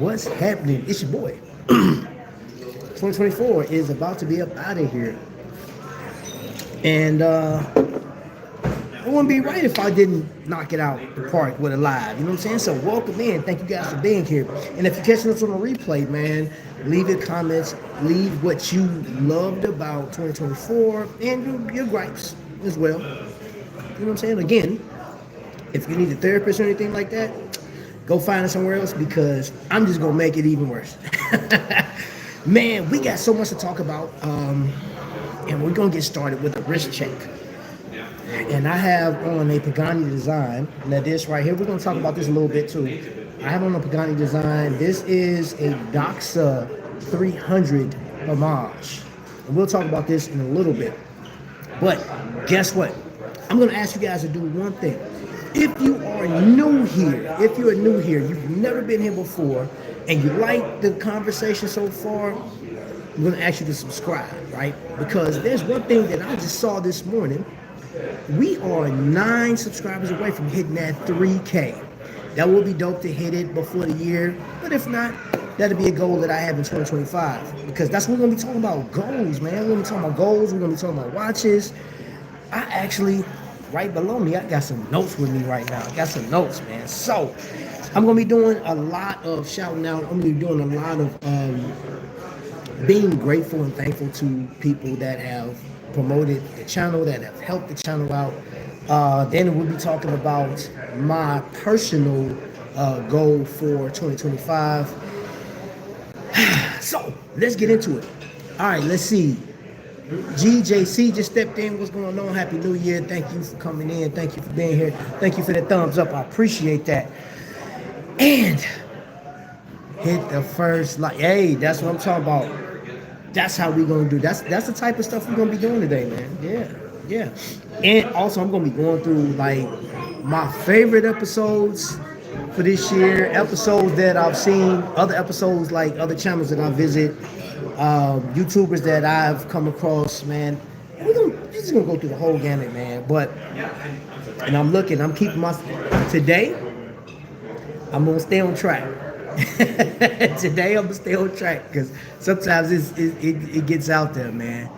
What's happening? It's your boy. 2024 is about to be up out of here. And it wouldn't be right if I didn't knock it out the park with a live. You know what I'm saying? So welcome in. Thank you guys for being here. And if you're catching us on a replay, man, leave your comments. Leave what you loved about 2024 and your gripes as well. You know what I'm saying? Again, if you need a therapist or anything like that, go find it somewhere else because I'm just going to make it even worse. Man, we got so much to talk about. And we're going to get started with a wrist check. And I have on a Pagani design. Now this right here, we're going to talk about this a little bit too. I have on a Pagani design. This is a Doxa 300 homage. And we'll talk about this in a little bit. But guess what? I'm going to ask you guys to do one thing. If you are new here, you've never been here before, and you like the conversation so far, I'm going to ask you to subscribe, right? Because there's one thing that I just saw this morning. We are 9 subscribers away from hitting that 3K. That will be dope to hit it before the year. But if not, that'll be a goal that I have in 2025. Because that's what we're going to be talking about, goals, man. We're going to be talking about goals. We're going to be talking about watches. I actually, right below me, I got some notes with me right now. I got some notes, man. So I'm going to be doing a lot of shouting out. I'm going to be doing a lot of being grateful and thankful to people that have promoted the channel, that have helped the channel out. Then we'll be talking about my personal goal for 2025. So let's get into it. All right, let's see. GJC just stepped in. What's going on? Happy New Year. Thank you for coming in. Thank you for being here. Thank you for the thumbs up. I appreciate that. And hit the first like. Hey, that's what I'm talking about. That's how we're gonna do. That's the type of stuff we're gonna be doing today, man. Yeah. And also, I'm gonna be going through like my favorite episodes for this year, episodes that I've seen, other episodes like other channels that I visit, YouTubers that I've come across, man. And we're just gonna go through the whole gamut, man. And I'm keeping my today. I'm gonna stay on track. Today I'm gonna stay on track because sometimes it gets out there, man.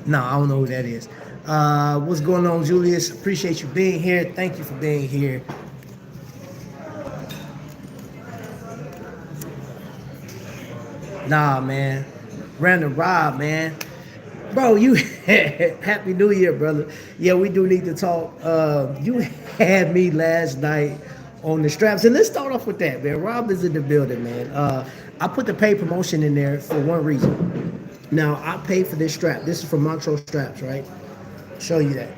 No, I don't know who that is. What's going on, Julius? Appreciate you being here. Thank you for being here. Nah, man. Random Rob, man. Bro, you Happy New Year, brother. Yeah, we do need to talk. You had me last night on the straps. And let's start off with that, man. Rob is in the building, man. I put the paid promotion in there for one reason. Now, I paid for this strap. This is from Montrose Straps, right? Show you that.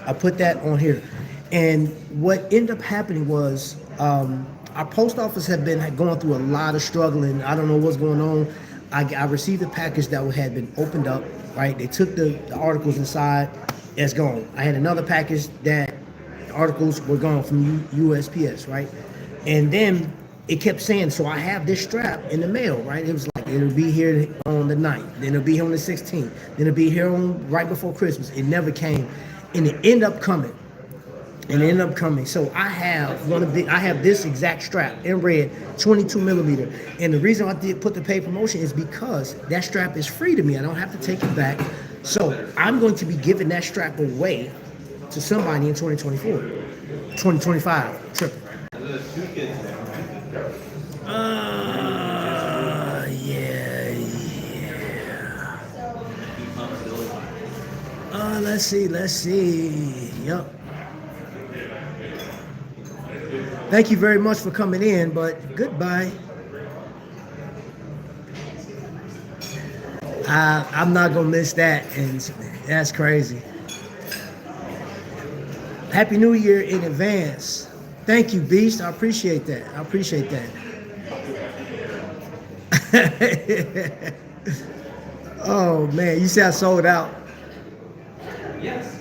I put that on here. And what ended up happening was our post office had been going through a lot of struggling. I don't know what's going on. I received a package that had been opened up, right? They took the articles inside. It's gone. I had another package that the articles were gone from USPS, right? And then it kept saying, so I have this strap in the mail, right? It was like, it'll be here on the 9th. Then it'll be here on the 16th. Then it'll be here on right before Christmas. It never came. And it ended up coming. So I have this exact strap in red, 22 millimeter. And the reason I did put the paid promotion is because that strap is free to me. I don't have to take it back. So I'm going to be giving that strap away to somebody in 2024, 2025. Triple. Let's see. Yep. Thank you very much for coming in, but goodbye. I'm not gonna miss that, and that's crazy. Happy New Year in advance. Thank you, Beast. I appreciate that. Oh man, you said I sold out. Yes.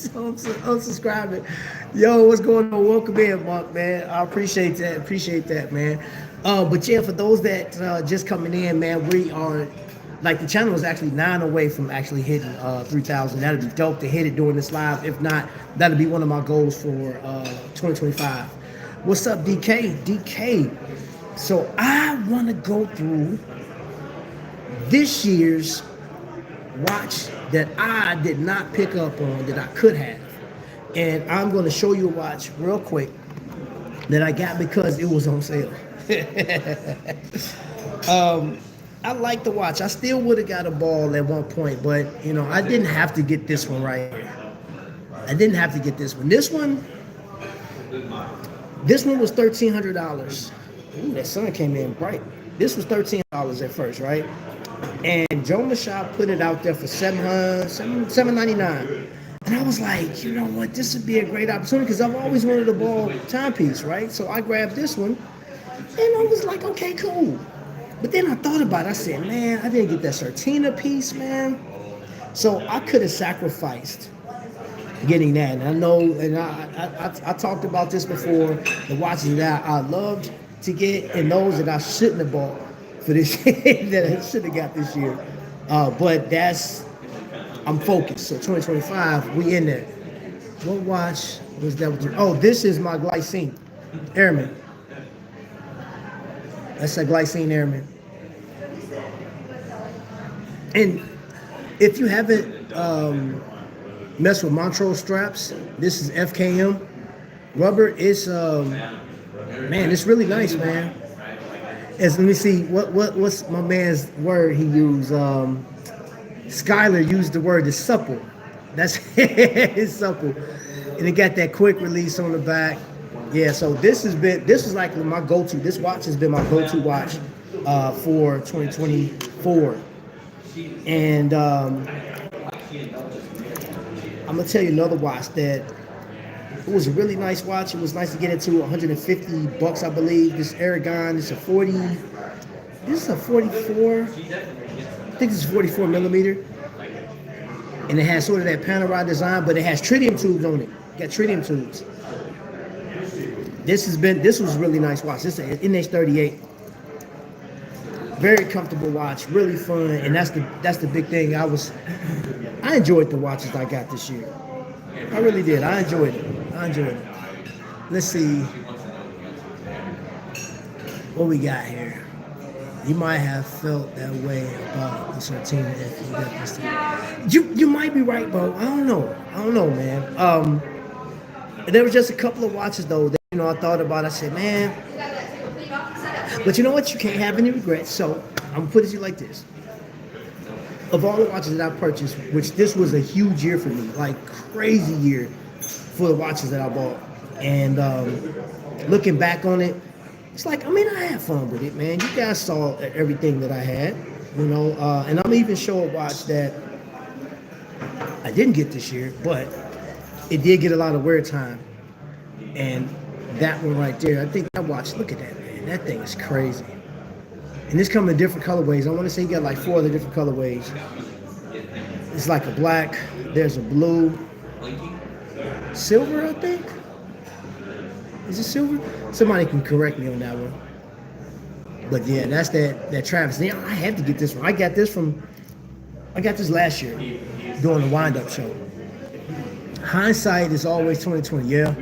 So I'm subscribing. Yo, what's going on? Welcome in, Mark, man. I appreciate that, man. But yeah, for those that just coming in, man, we are like the channel is actually 9 away from actually hitting 3,000. That'd be dope to hit it during this live. If not, that'll be one of my goals for 2025. What's up, DK? DK. So I want to go through this year's watch that I did not pick up on that I could have. And I'm going to show you a watch real quick that I got because it was on sale. I like the watch. I still would have got a ball at one point, but you know, I didn't have to get this one right here. I didn't have to get this one. This one was $1,300. Ooh, that sun came in bright. This was $13 at first, right? And Joe Machado put it out there for $799. And I was like, you know what, this would be a great opportunity because I've always wanted a ball timepiece, right? So I grabbed this one, and I was like, okay, cool. But then I thought about it. I said, man, I didn't get that Certina piece, man. So I could have sacrificed getting that. And I know, and I talked about this before, the watches that I loved to get and those that I shouldn't have bought for this year, that I should have got this year. But I'm focused. So 2025, we in there. What watch was that? Oh, this is my Glycine Airman. That's a Glycine Airman. And if you haven't messed with Montrose straps, this is FKM rubber. It's man, it's really nice, man. Let me see what's my man's word he used. Skylar used the word is supple. That's it's supple, and it got that quick release on the back. Yeah, so this was like my go-to. This watch has been my go-to watch for 2024. And I'm gonna tell you another watch that it was a really nice watch. It was nice to get into. $150, I believe. This Aragon. It's a 40. This is a 44. I think this is 44 millimeter. And it has sort of that panel rod design, but it has tritium tubes on it. Got tritium tubes. This was a really nice watch. This is an NH38. Very comfortable watch, really fun, and that's the big thing. I enjoyed the watches I got this year. I really did. I enjoyed it. Let's see what we got here. You might have felt that way about the Certina if you got this thing. You might be right, bro. I don't know, man. There was just a couple of watches though that I thought about. I said, man, but you know what? You can't have any regrets. So I'm gonna put it to you like this: of all the watches that I purchased, which this was a huge year for me, like crazy year for the watches that I bought, and looking back on it. It's like, I had fun with it, man. You guys saw everything that I had, and I'm even show a watch that I didn't get this year, but it did get a lot of wear time. And that one right there, I think that watch, look at that, man. That thing is crazy. And this comes in different colorways. I want to say you got like 4 other different colorways. It's like a black, there's a blue, silver, I think. Is it silver? Somebody can correct me on that one. But yeah, that's that Travis. Yeah, I had to get this one. I got this last year during the wind-up show. Hindsight is always 2020. Yeah.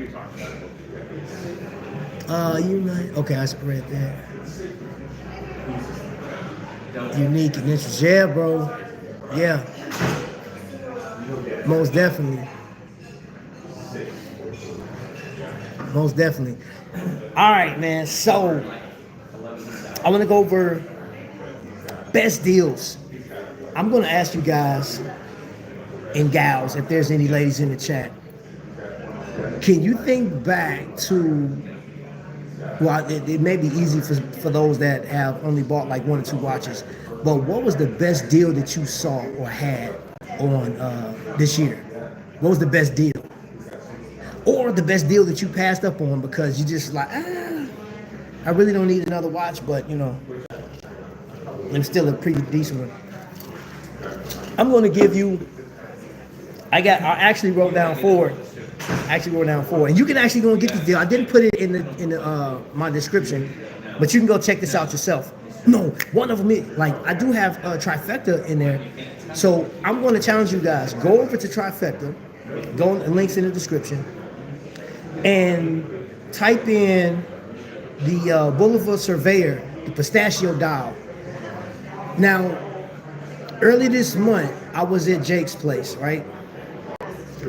Okay, I read that. Unique and interesting. Yeah, bro. Yeah. Most definitely. All right, man. So I want to go over best deals. I'm going to ask you guys and gals, if there's any ladies in the chat, can you think back to, well, it may be easy for those that have only bought like 1 or 2 watches, but what was the best deal that you saw or had on this year? What was the best deal? Or the best deal that you passed up on because you just like, I really don't need another watch, but it's still a pretty decent one. I'm going to give you, I actually wrote down 4. And you can actually go and get this deal. I didn't put it in my description, but you can go check this out yourself. No, one of them is like I do have a Trifecta in there, so I'm going to challenge you guys. Go over to Trifecta, go the links in the description, and type in the Boulevard Surveyor, the pistachio dial. Now, early this month, I was at Jake's place, right?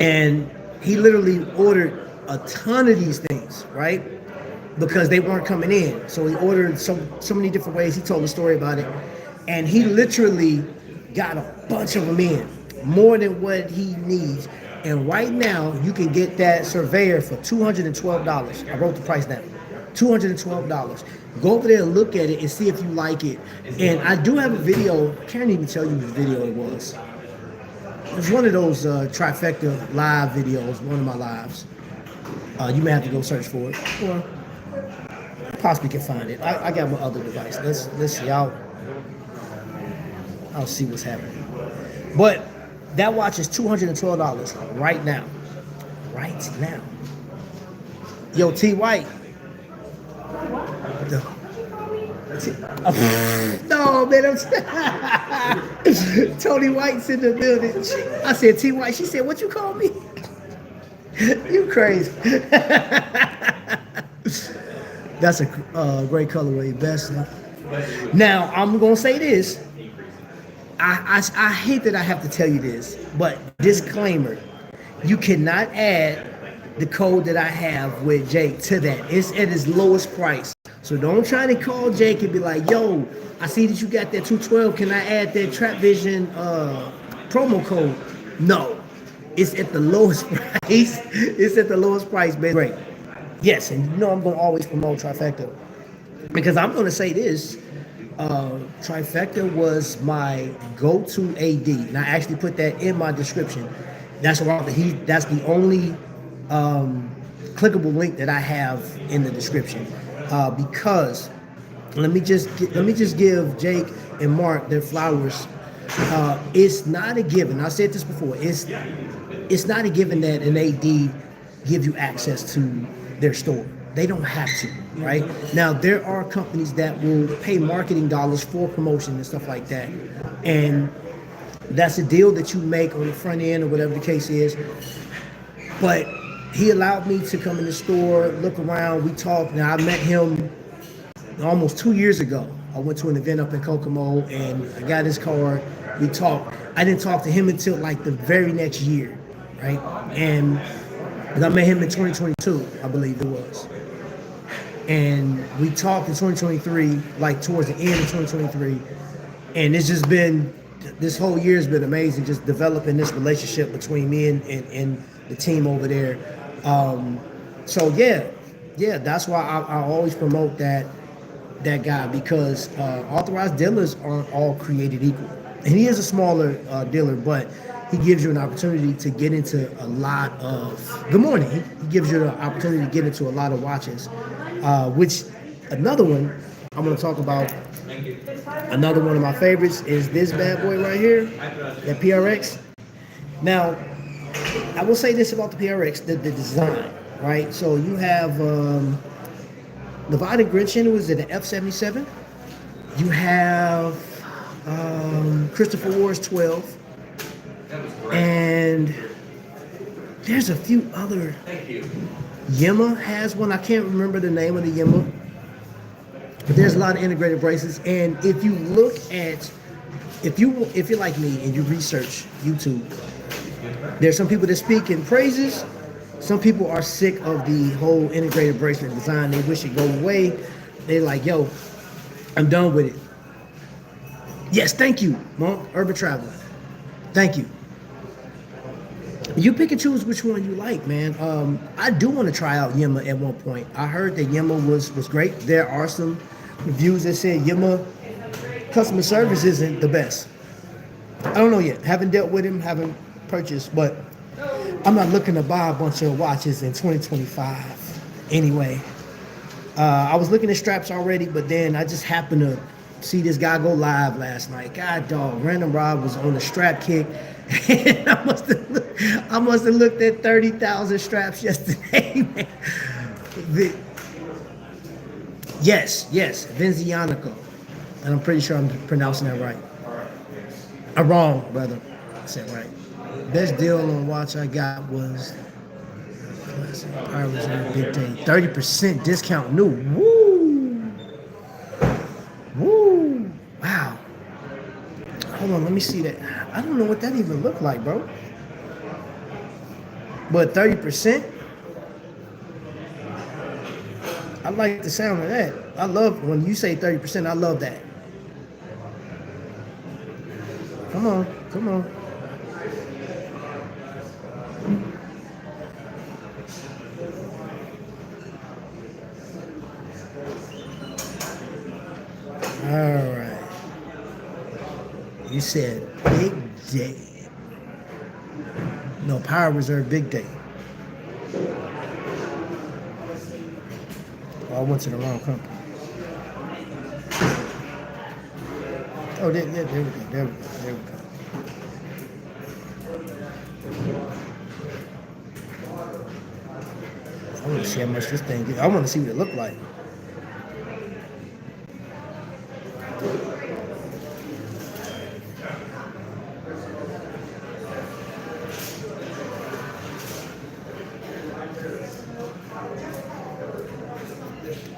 And he literally ordered a ton of these things, right? Because they weren't coming in. So he ordered so many different ways. He told the story about it. And he literally got a bunch of them in, more than what he needs. And right now, you can get that Surveyor for $212. I wrote the price down. $212. Go over there and look at it and see if you like it. And I do have a video. I can't even tell you which video it was. It was one of those Trifecta live videos, one of my lives. You may have to go search for it, or possibly can find it. I got my other device. Let's see. I'll see what's happening. But that watch is $212 right now. Right now. Yo, T White. No, man, Tony White's in the building. I said, T White. She said, what you call me? You crazy. That's a great colorway, best. Now, I'm going to say this. I hate that I have to tell you this, but disclaimer, you cannot add the code that I have with Jake to that. It's at its lowest price. So don't try to call Jake and be like, yo, I see that you got that 212. Can I add that Trapvision promo code? No. It's at the lowest price. It's at the lowest price, man. Great. Yes, and you know I'm going to always promote Trifecta. Because I'm going to say this. Trifecta was my go-to AD. And I actually put that in my description. That's the only clickable link that I have in the description. Because let me just give Jake and Mark their flowers. It's not a given. I said this before. It's not a given that an AD give you access to their store. They don't have to, right? Now there are companies that will pay marketing dollars for promotion and stuff like that, and that's a deal that you make on the front end or whatever the case is. But he allowed me to come in the store, look around, we talked. Now I met him almost 2 years ago. I went to an event up in Kokomo and I got his card. We talked. I didn't talk to him until like the very next year, right? And I met him in 2022, I believe it was. And we talked in 2023, like towards the end of 2023. And it's just been, this whole year has been amazing, just developing this relationship between me and the team over there. So yeah, that's why I always promote that guy, because authorized dealers aren't all created equal. And he is a smaller dealer, but he gives you an opportunity to get into a lot of, good morning, he gives you the opportunity to get into a lot of watches, which another one I'm going to talk about. Another one of my favorites is this bad boy right here, that PRX. Now, I will say this about the PRX, the design, right? So you have Nevada Grinchen, who is at an F77. You have Christopher Wars 12. And there's a few other. Yema has one. I can't remember the name of the Yema. But there's a lot of integrated bracelets. And if you look at, if you're like me and you research YouTube, there's some people that speak in praises. Some people are sick of the whole integrated bracelet design. They wish it go away. They're like, yo, I'm done with it. Yes, thank you, Monk, Urban Traveler. Thank you. You pick and choose which one you like, man. I do want to try out Yema at one point. I heard that Yema was great. There are some reviews that said Yema customer service isn't the best. I don't know yet. Haven't dealt with him, haven't purchased, but I'm not looking to buy a bunch of watches in 2025 anyway. I was looking at straps already, but then I just happened to see this guy go live last night. God dog, Random Rob was on the strap kick. And I must have looked at 30,000 straps yesterday, man. Yes, Vinzianico. And I'm pretty sure I'm pronouncing that right. I'm wrong, brother. I said right. Best deal on watch I got was Power Reserve Big Day. 30% discount new. Woo! Woo! Wow. Hold on, let me see that. I don't know what that even looked like, bro. But 30%? I like the sound of that. I love when you say 30%, I love that. Come on, come on. All right. You said Big Day. No, Power Reserve Big Day. Oh, I went to the wrong company. Oh, there we go. There we go. There we go. I want to see how much this thing is. I want to see what it looked like.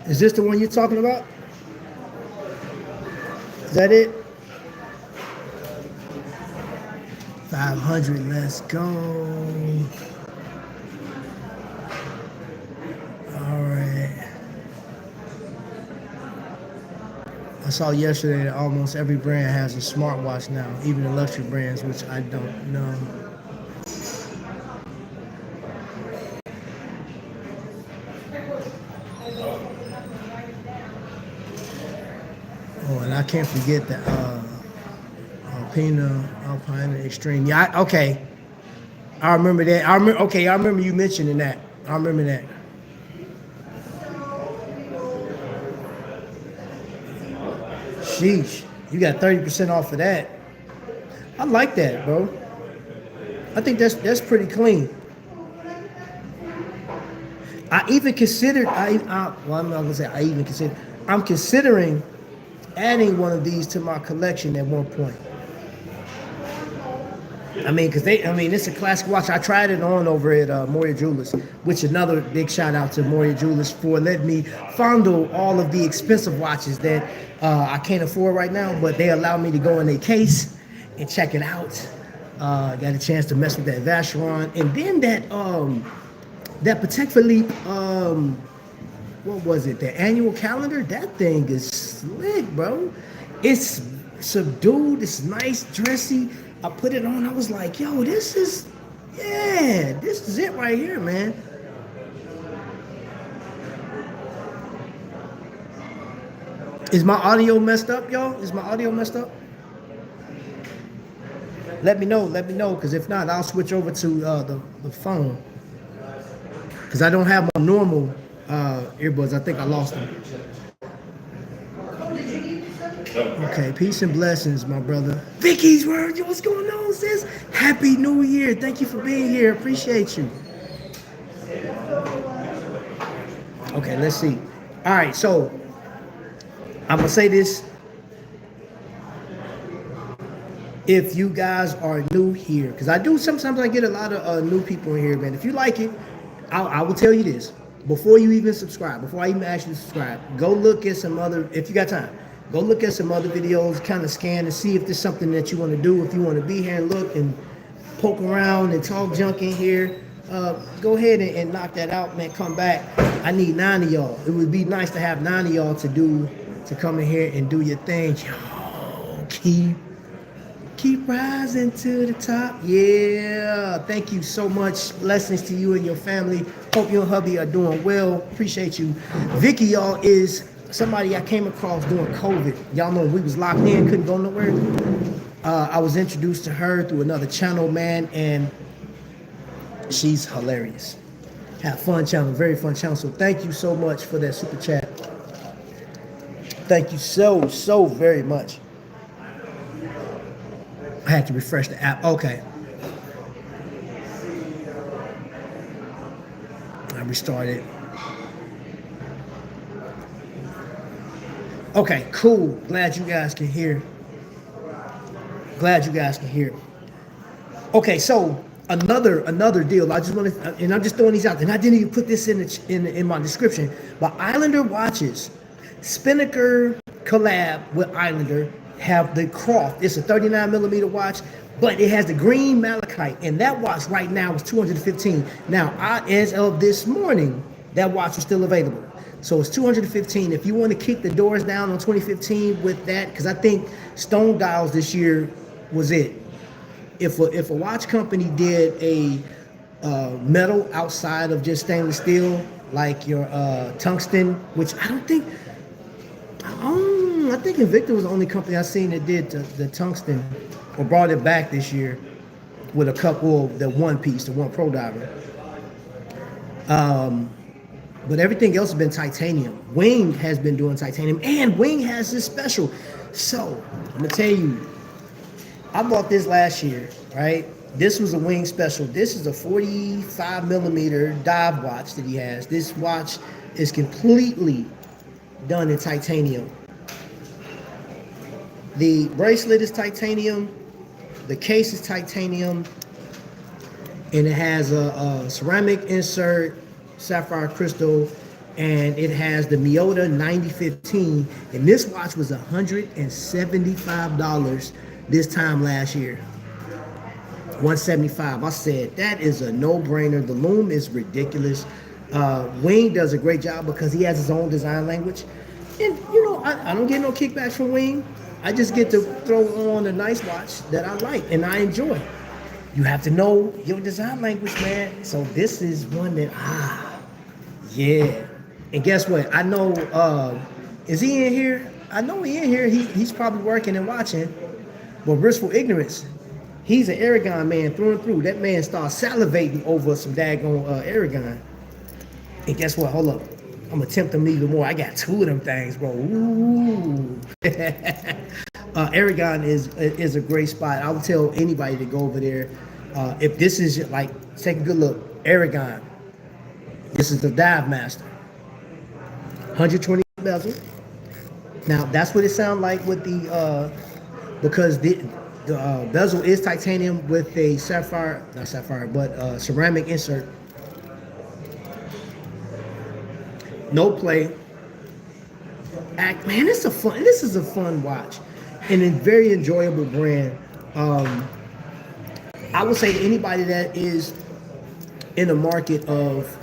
Is this the one you're talking about? Is that it? 500, let's go. All right. I saw yesterday that almost every brand has a smartwatch now, even the luxury brands, which I don't know. Oh, and I can't forget the Alpina Extreme. Yeah, okay. I remember that. I remember you mentioning that. I remember that. Sheesh, you got 30% off of that. I like that, bro. I think that's pretty clean. I even considered. Well, I'm not gonna say I even considered. I'm considering adding one of these to my collection at one point. I mean, it's a classic watch. I tried it on over at Moyers Jewelers, which another big shout out to Moyers Jewelers for letting me fondle all of the expensive watches that I can't afford right now, but they allow me to go in their case and check it out. Got a chance to mess with that Vacheron, and then that Patek Philippe, what was it? The annual calendar. That thing is slick, bro. It's subdued. It's nice, dressy. I put it on. I was like, yo, this is it right here, man. Is my audio messed up, y'all? Is my audio messed up? Let me know, because if not, I'll switch over to the phone. Because I don't have my normal earbuds. I think I lost them. Okay, peace and blessings, my brother. Vicky's word, yo, what's going on, sis? Happy New Year. Thank you for being here. Appreciate you. Okay, let's see. All right, so I'm going to say this. If you guys are new here, because sometimes I get a lot of new people in here, man. If you like it, I will tell you this. Before you even subscribe, before I even ask you to subscribe, go look at some other, if you got time, go look at some other videos, kind of scan and see if there's something that you want to do. If you want to be here and look and poke around and talk junk in here, go ahead and knock that out, man. Come back. I need 9 of y'all. It would be nice to have 9 of y'all to come in here and do your thing. Yo, keep rising to the top. Yeah. Thank you so much. Blessings to you and your family. Hope you and hubby are doing well. Appreciate you. Vicky, y'all, is somebody I came across during COVID. Y'all know we was locked in, couldn't go nowhere. I was introduced to her through another channel, man, and she's hilarious. Have fun channel, very fun channel. So thank you so much for that super chat. Thank you so very much. I had to refresh the app. Okay. I restarted. Okay, cool. Glad you guys can hear. Glad you guys can hear. Okay, so another deal. I just want to, and I'm just throwing these out there. And I didn't even put this in my description. But Islander watches, Spinnaker collab with Islander have the Croft. It's a 39 millimeter watch, but it has the green malachite, and that watch right now is 215. Now, as of this morning, that watch is still available. So it's 215. If you want to kick the doors down on 2015 with that, because I think Stone Dials this year was it. If a watch company did a metal outside of just stainless steel, like your tungsten, which I don't think, I think Invicta was the only company I've seen that did the tungsten or brought it back this year with a couple of the one piece, the one pro diver. But everything else has been titanium. Wing has been doing titanium, and Wing has this special. So I'm gonna tell you, I bought this last year, right? This was a Wing special. This is a 45 millimeter dive watch that he has. This watch is completely done in titanium. The bracelet is titanium. The case is titanium. And it has a ceramic insert, sapphire crystal, and it has the Miyota 9015. And this watch was $175 this time last year. 175. I said that is a no-brainer. The loom is ridiculous. Wing does a great job because he has his own design language. And you know, I don't get no kickbacks from Wing. I just get to throw on a nice watch that I like and I enjoy. You have to know your design language, man. So this is one that yeah. And guess what? I know is he in here? I know he in here. He's probably working and watching. But Blissful Ignorance, he's an Aragon man through and through. That man starts salivating over some daggone Aragon. And guess what? Hold up. I'm gonna tempt him even more. I got two of them things, bro. Ooh. Aragon is a great spot. I would tell anybody to go over there. If this is like, take a good look. Aragon. This is the Dive Master. 120 bezel. Now that's what it sounds like with the because the bezel is titanium with a ceramic insert. No play. Man, this is a fun watch and a very enjoyable brand. I would say to anybody that is in the market of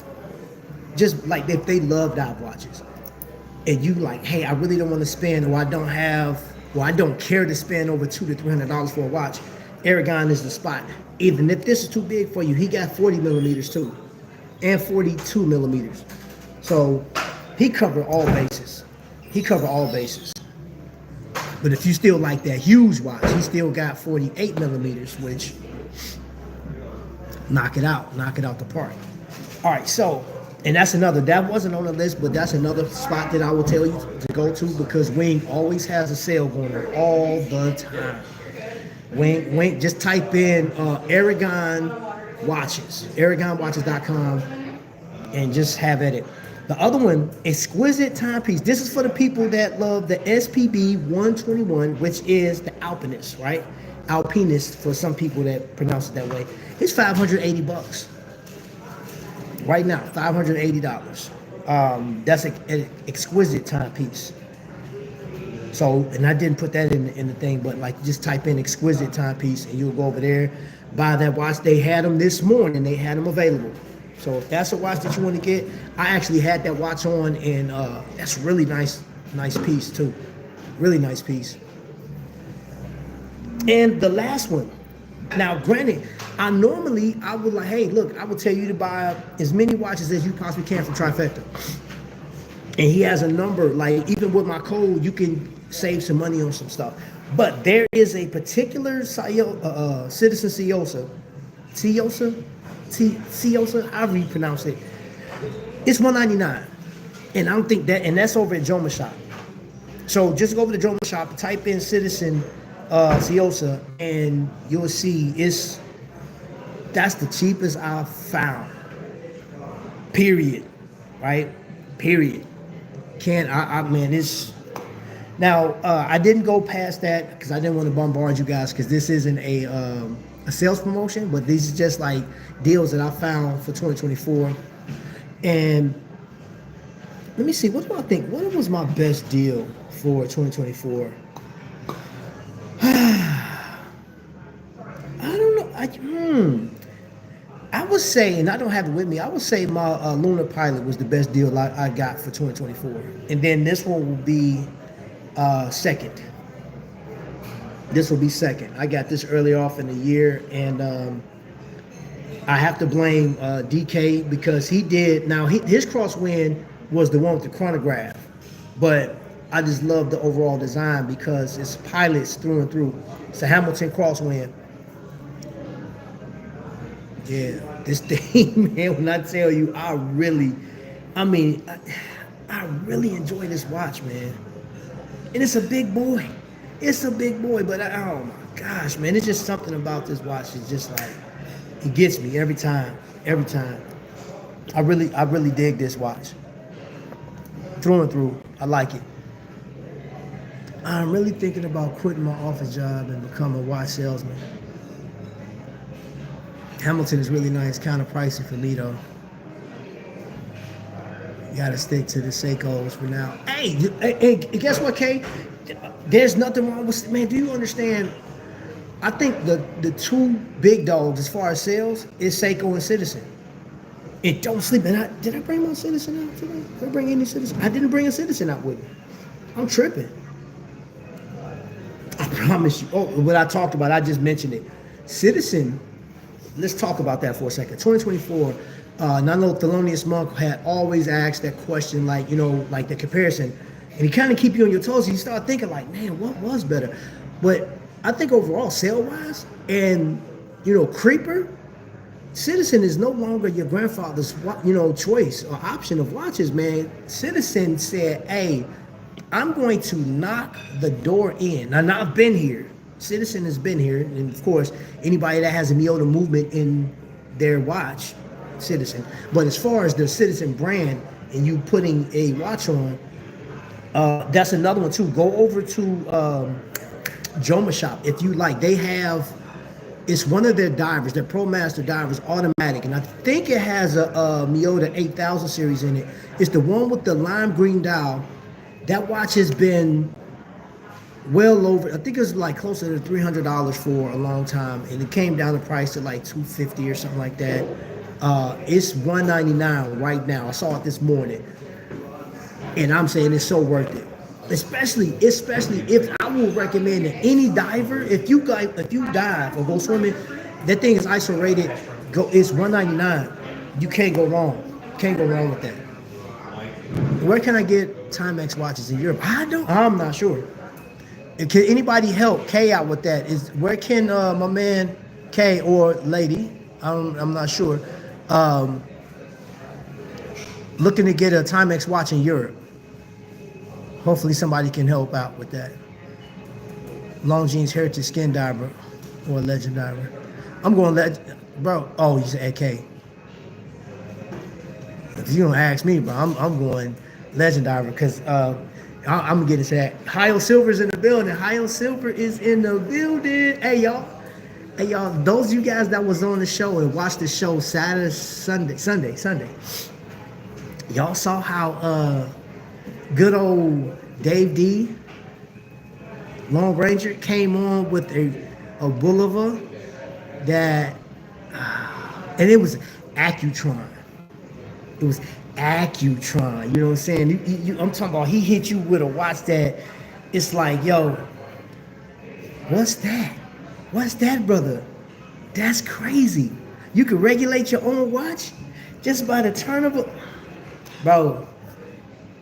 just like if they love dive watches and you like, hey, I really don't want to spend, or I don't care to spend over $200 to $300 for a watch, Aragon is the spot. Even if this is too big for you, he got 40 millimeters too and 42 millimeters. So he covered all bases. But if you still like that huge watch, he still got 48 millimeters, which knock it out the park. All right, so, and that wasn't on the list, but that's another spot that I will tell you to go to because Wing always has a sale going on all the time. Wing, just type in Aragon Watches, AragonWatches.com, and just have at it. The other one, exquisite timepiece. This is for the people that love the SPB 121, which is the Alpinist, right? Alpinist for some people that pronounce it that way. It's $580 right now. $580. That's an exquisite timepiece. So, and I didn't put that in the thing, but like just type in exquisite timepiece and you'll go over there, buy that watch. They had them this morning. They had them available. So if that's a watch that you want to get, I actually had that watch on, and that's really nice piece too. Really nice piece. And the last one. Now, granted, I would like, hey, look, I would tell you to buy as many watches as you possibly can from Trifecta. And he has a number, like even with my code, you can save some money on some stuff. But there is a particular Citizen Ciosa, however you pronounce it. It's $199, and I don't think that, and that's over at Joma Shop. So just go over to Joma Shop and type in Citizen Ciosa, and you'll see that's the cheapest I've found. Period. Right? Period. Man, Now, I didn't go past that because I didn't want to bombard you guys because this isn't a sales promotion, but these are just like deals that I found for 2024. And let me see, what do I think? What was my best deal for 2024? I don't know. I would say, and I don't have it with me, I would say my Lunar Pilot was the best deal I got for 2024. And then this one will be second. This will be second. I got this early off in the year, and I have to blame DK because he did. Now, his crosswind was the one with the chronograph, but I just love the overall design because it's pilots through and through. It's a Hamilton crosswind. Yeah, this thing, man, when I tell you, I really enjoy this watch, man. And it's a big boy. It's a big boy, but oh my gosh, man, it's just something about this watch. It's just like, it gets me every time, every time. I really dig this watch. Through and through, I like it. I'm really thinking about quitting my office job and becoming a watch salesman. Hamilton is really nice, kind of pricey for me though. You gotta stick to the Seikos for now. Hey, guess what, Kay? There's nothing wrong with, man, do you understand? I think the two big dogs as far as sales is Seiko and Citizen. It don't sleep. And did I bring my Citizen out today? Did I bring any Citizen? I didn't bring a Citizen out with me. I'm tripping. I promise you. Oh, what I talked about, I just mentioned it. Citizen, let's talk about that for a second. 2024, Nano Thelonious Monk had always asked that question, like, you know, like the comparison. And he kind of keep you on your toes. And you start thinking like, man, what was better? But I think overall, sale-wise, and, you know, Creeper, Citizen is no longer your grandfather's, you know, choice or option of watches, man. Citizen said, hey, I'm going to knock the door in. Now, I've been here. Citizen has been here. And, of course, anybody that has a Miyota movement in their watch, Citizen. But as far as the Citizen brand and you putting a watch on, that's another one, too. Go over to Joma Shop if you like. They have, it's one of their divers, their Pro Master divers, automatic, and I think it has a Miyota 8000 series in it. It's the one with the lime green dial. That watch has been well over, I think it was like closer to $300 for a long time, and it came down the price to like $250 or something like that. It's $199 right now. I saw it this morning, and I'm saying it's so worth it. Especially if I will recommend that any diver, if you dive or go swimming, that thing is ISO rated. It's $199. You can't go wrong. Can't go wrong with that. Where can I get Timex watches in Europe? I'm not sure. Can anybody help Kay out with that? Where can my man Kay or lady? I'm not sure. Looking to get a Timex watch in Europe. Hopefully somebody can help out with that. Longines Heritage Skin Diver or Legend Diver. I'm going bro. Oh, you said AK. If you don't ask me, bro, I'm going Legend Diver because I'm getting to that. Hio Silver's in the building. Hio Silver is in the building. Hey y'all, those of you guys that was on the show and watched the show Sunday. Y'all saw how good old Dave D, Long Ranger, came on with a Boulevard that, and it was Accutron. It was Accutron, you know what I'm saying? I'm talking about he hit you with a watch that it's like, yo, what's that? What's that, brother? That's crazy. You can regulate your own watch just by the turn of a, bro.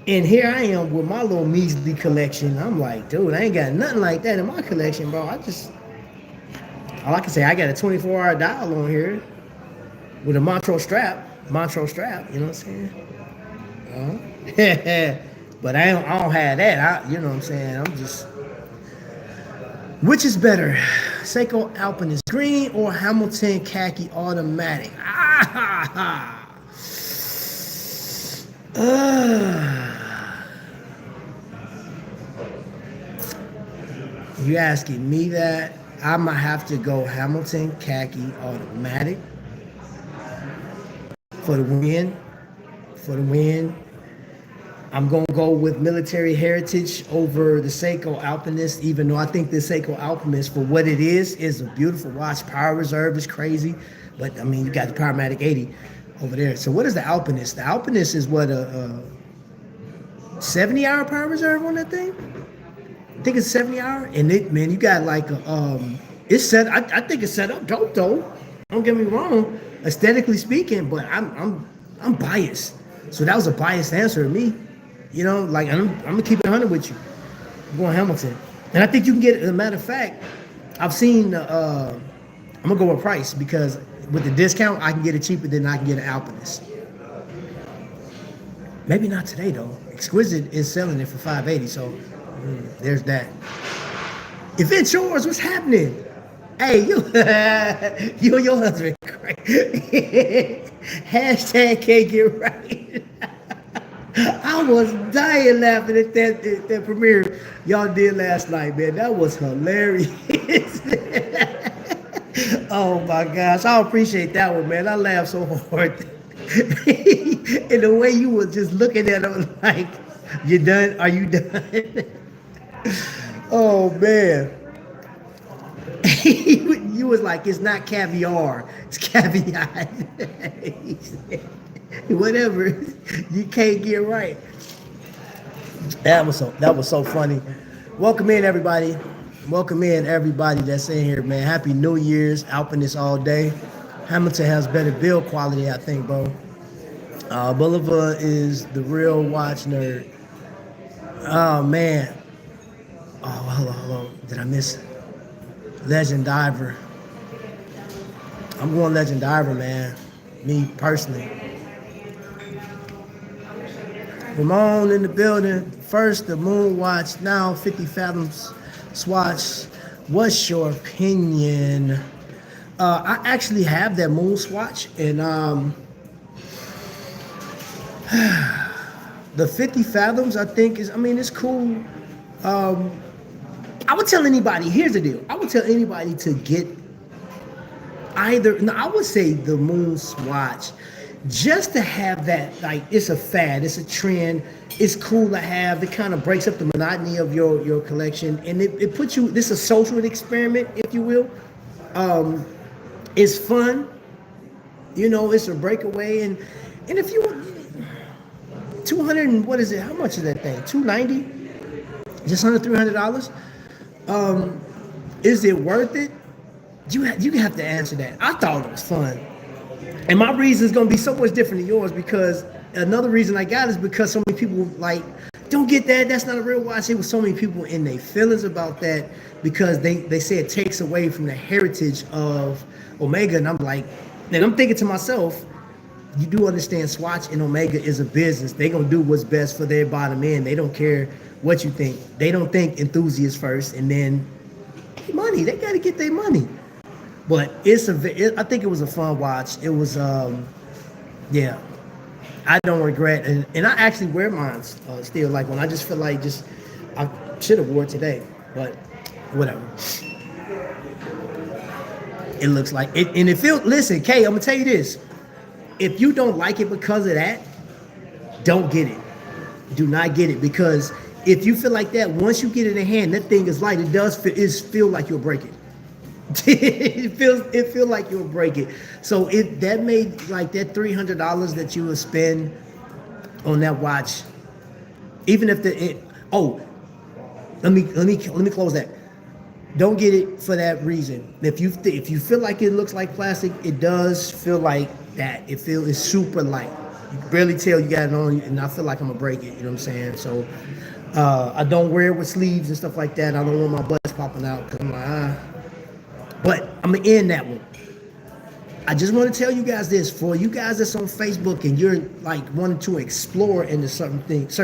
And here I am with my little measly collection. I'm like, dude, I ain't got nothing like that in my collection, bro. All I can say, I got a 24-hour dial on here with a Montrose strap, you know what I'm saying? But I don't have that, you know what I'm saying? I'm just, which is better, Seiko Alpinist Green or Hamilton Khaki Automatic? You asking me that? I might have to go Hamilton khaki automatic for the win. For the win. I'm gonna go with military heritage over the Seiko Alpinist, even though I think the Seiko Alpinist, for what it is a beautiful watch. Power reserve is crazy, but I mean, you got the Powermatic 80 over there. So what is the Alpinist? The Alpinist is what a 70-hour power reserve on that thing. I think it's 70-hour, and it, man, you got like a it's set. I think it's set up dope though. Don't get me wrong, aesthetically speaking, but I'm biased. So that was a biased answer to me. You know, like I'm gonna keep it 100 with you. I'm going Hamilton, and I think you can get it. As a matter of fact, I've seen. I'm gonna go with price because with the discount, I can get it cheaper than I can get an Alpinist. Maybe not today though. Exquisite is selling it for $580, so there's that. If it's yours, what's happening? Hey, you, you and your husband, crazy. Hashtag can't get right. I was dying laughing at that premiere y'all did last night, man. That was hilarious. Oh my gosh, I appreciate that one, man. I laughed so hard. And the way you were just looking at him like, you done? Are you done? Oh man. You was like, it's not caviar, it's caveat. Whatever, you can't get right. That was so funny. Welcome in everybody. Welcome in everybody that's in here, man. Happy New Year's. Alpinist all day. Hamilton has better build quality, I think, bro. Boulevard is the real watch nerd. Oh man. Oh, hold on. Did I miss Legend Diver? I'm going Legend Diver, man. Me personally. Ramon in the building. First, the Moon Watch. Now, 50 Fathoms Swatch. What's your opinion? I actually have that Moon Swatch, and the 50 Fathoms, I think is. I mean, it's cool. I would tell anybody. Here's the deal. I would tell anybody to get either. No, I would say the Moon Swatch. Just to have that, like, it's a fad, it's a trend, it's cool to have. It kind of breaks up the monotony of your collection, and it puts you. This is a social experiment, if you will. It's fun, you know. It's a breakaway, and if you 200 and what is it? How much is that thing? $290, just under $300. Is it worth it? You have to answer that. I thought it was fun. And my reason is going to be so much different than yours, because another reason I got is because so many people like, don't get that. That's not a real watch. It was so many people in their feelings about that because they say it takes away from the heritage of Omega. And I'm like, and I'm thinking to myself, you do understand Swatch and Omega is a business. They're going to do what's best for their bottom end. They don't care what you think. They don't think enthusiasts first and then money. They got to get their money. But I think it was a fun watch. It was, yeah. I don't regret, and I actually wear mine still. Like when I just feel like I should have wore it today, but whatever. It looks like it, and it feels. Listen, Kay, I'm gonna tell you this: if you don't like it because of that, don't get it. Do not get it, because if you feel like that, once you get it in hand, that thing is light. It does feel like you'll break it. it feels like you'll break it. So that made like that $300 that you would spend on that watch, even if let me close that. Don't get it for that reason. If you feel like it looks like plastic, it does feel like that. It's super light. You can barely tell you got it on, and I feel like I'm gonna break it. You know what I'm saying? So I don't wear it with sleeves and stuff like that. I don't want my butts popping out because I'm like But I'm gonna end that one. I just want to tell you guys this: for you guys that's on Facebook and you're like wanting to explore into certain things,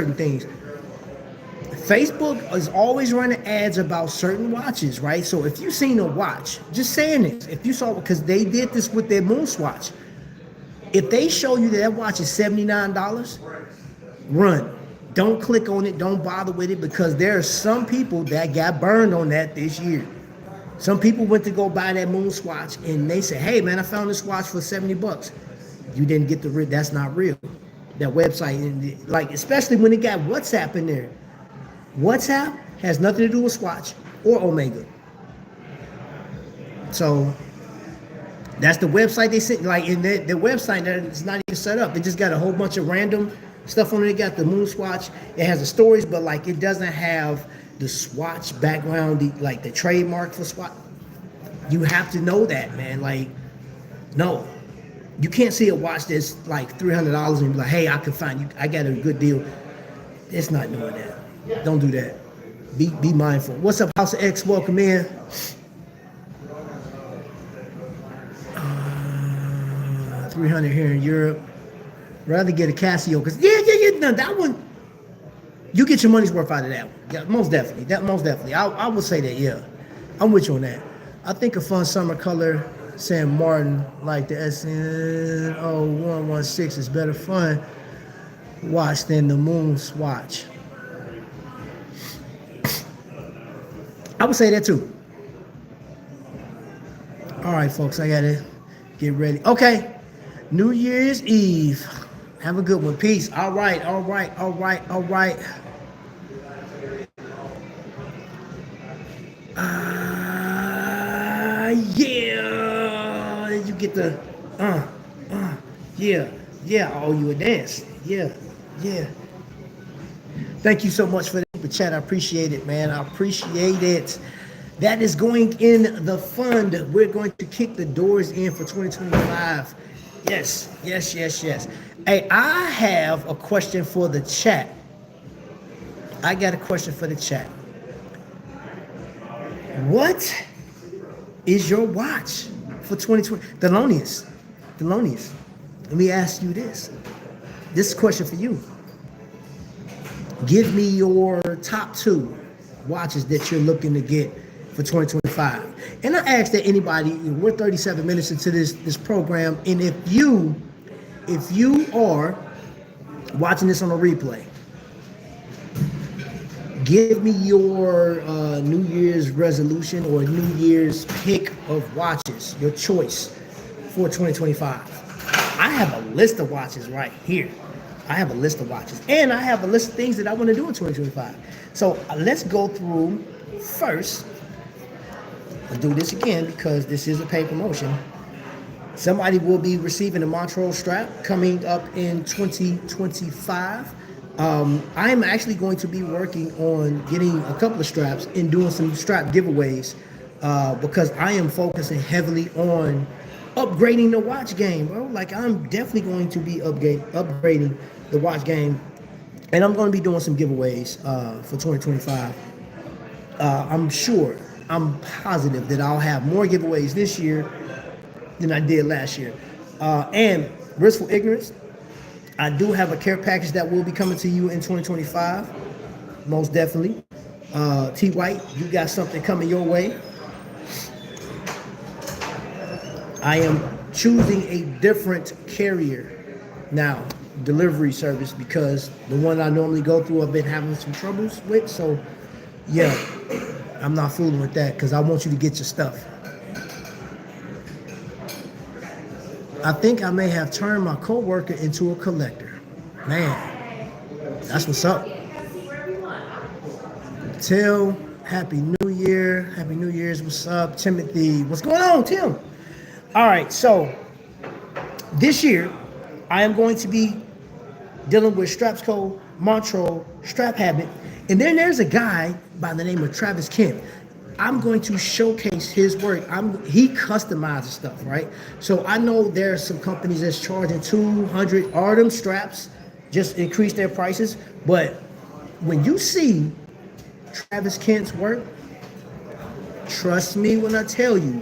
Facebook is always running ads about certain watches, right? So if you've seen a watch, just saying this, if you saw, because they did this with their Moon Swatch, if they show you that watch is $79, run. Don't click on it. Don't bother with it, because there are some people that got burned on that this year. Some people went to go buy that moon swatch and they said, hey man, I found this watch for $70. You didn't get that's not real. That website, and like, especially when it got WhatsApp in there. WhatsApp has nothing to do with Swatch or Omega. So that's the website they sent. Like, in the website that is not even set up. They just got a whole bunch of random stuff on it. They got the moon swatch. It has the stories, but like, it doesn't have the Swatch background, like the trademark for Swatch. You have to know that, man. Like, no. You can't see a watch that's like $300 and be like, hey, I can find you. I got a good deal. It's not doing that. Don't do that. Be mindful. What's up, House of X? Welcome in. 300 here in Europe. Rather get a Casio, because no, that one, you get your money's worth out of that one. Yeah, most definitely. I would say that, yeah. I'm with you on that. I think a fun summer color, San Martin, like the SN0116, is better fun watch than the moon swatch. I would say that too. All right, folks, I gotta get ready. Okay, New Year's Eve. Have a good one. Peace. All right. Yeah. You get the yeah. I owe you a dance. Yeah. Thank you so much for the chat. I appreciate it, man. I appreciate it. That is going in the fund. We're going to kick the doors in for 2025. Yes. Hey, I have a question for the chat. I got a question for the chat. What is your watch for 2020? Thelonious. Let me ask you this. This is a question for you. Give me your top 2 watches that you're looking to get for 2025. And I asked that anybody, we're 37 minutes into this program, and if you are watching this on a replay, give me your New Year's resolution or New Year's pick of watches, your choice for 2025. I have a list of watches right here. And I have a list of things that I want to do in 2025. So let's go through first. I'll do this again because this is a paid promotion. Somebody will be receiving a Montreux strap coming up in 2025. I'm actually going to be working on getting a couple of straps and doing some strap giveaways because I am focusing heavily on upgrading the watch game, bro. Like, I'm definitely going to be upgrading the watch game, and I'm going to be doing some giveaways for 2025. I'm positive that I'll have more giveaways this year than I did last year. And Blissful Ignorance, I do have a care package that will be coming to you in 2025, most definitely. T. White, you got something coming your way. I am choosing a different carrier now, delivery service, because the one I normally go through I've been having some troubles with. So yeah, I'm not fooling with that because I want you to get your stuff. I think I may have turned my coworker into a collector. Man, that's what's up. Till, Happy New Year. Happy New Year's. What's up? Timothy, what's going on, Tim? All right, so this year I am going to be dealing with Strapsco, Montreux, Strap Habit, and then there's a guy by the name of Travis Kemp. I'm going to showcase his work. He customizes stuff, right? So I know there are some companies that's charging $200 Artem straps, just increase their prices. But when you see Travis Kemp's work, trust me when I tell you,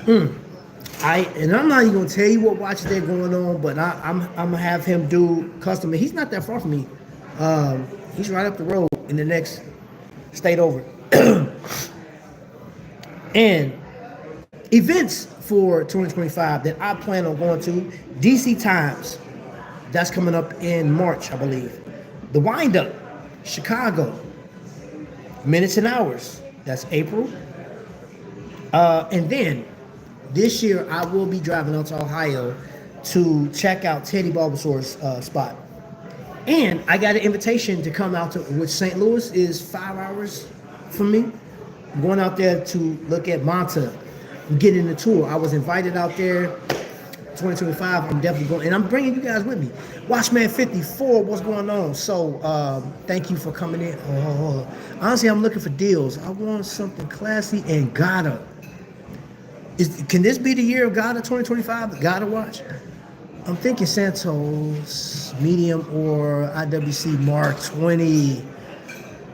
I'm not even gonna tell you what watches they're going on, but I'm gonna have him do custom. He's not that far from me. He's right up the road in the next state over. And events for 2025 that I plan on going to, DC Times, that's coming up in March, I believe. The Wind Up, Chicago, Minutes and Hours. That's April. And then this year I will be driving out to Ohio to check out Teddy Barbershop's spot. And I got an invitation to come out to, which St. Louis is 5 hours from me. I'm going out there to look at Monta and get in the tour. I was invited out there 2025. I'm definitely going, and I'm bringing you guys with me. Watchman 54, what's going on? So thank you for coming in. Honestly, I'm looking for deals. I want something classy and gotta. Can this be the year of Gotta 2025? Gotta watch? I'm thinking Santos, medium, or IWC Mark 20.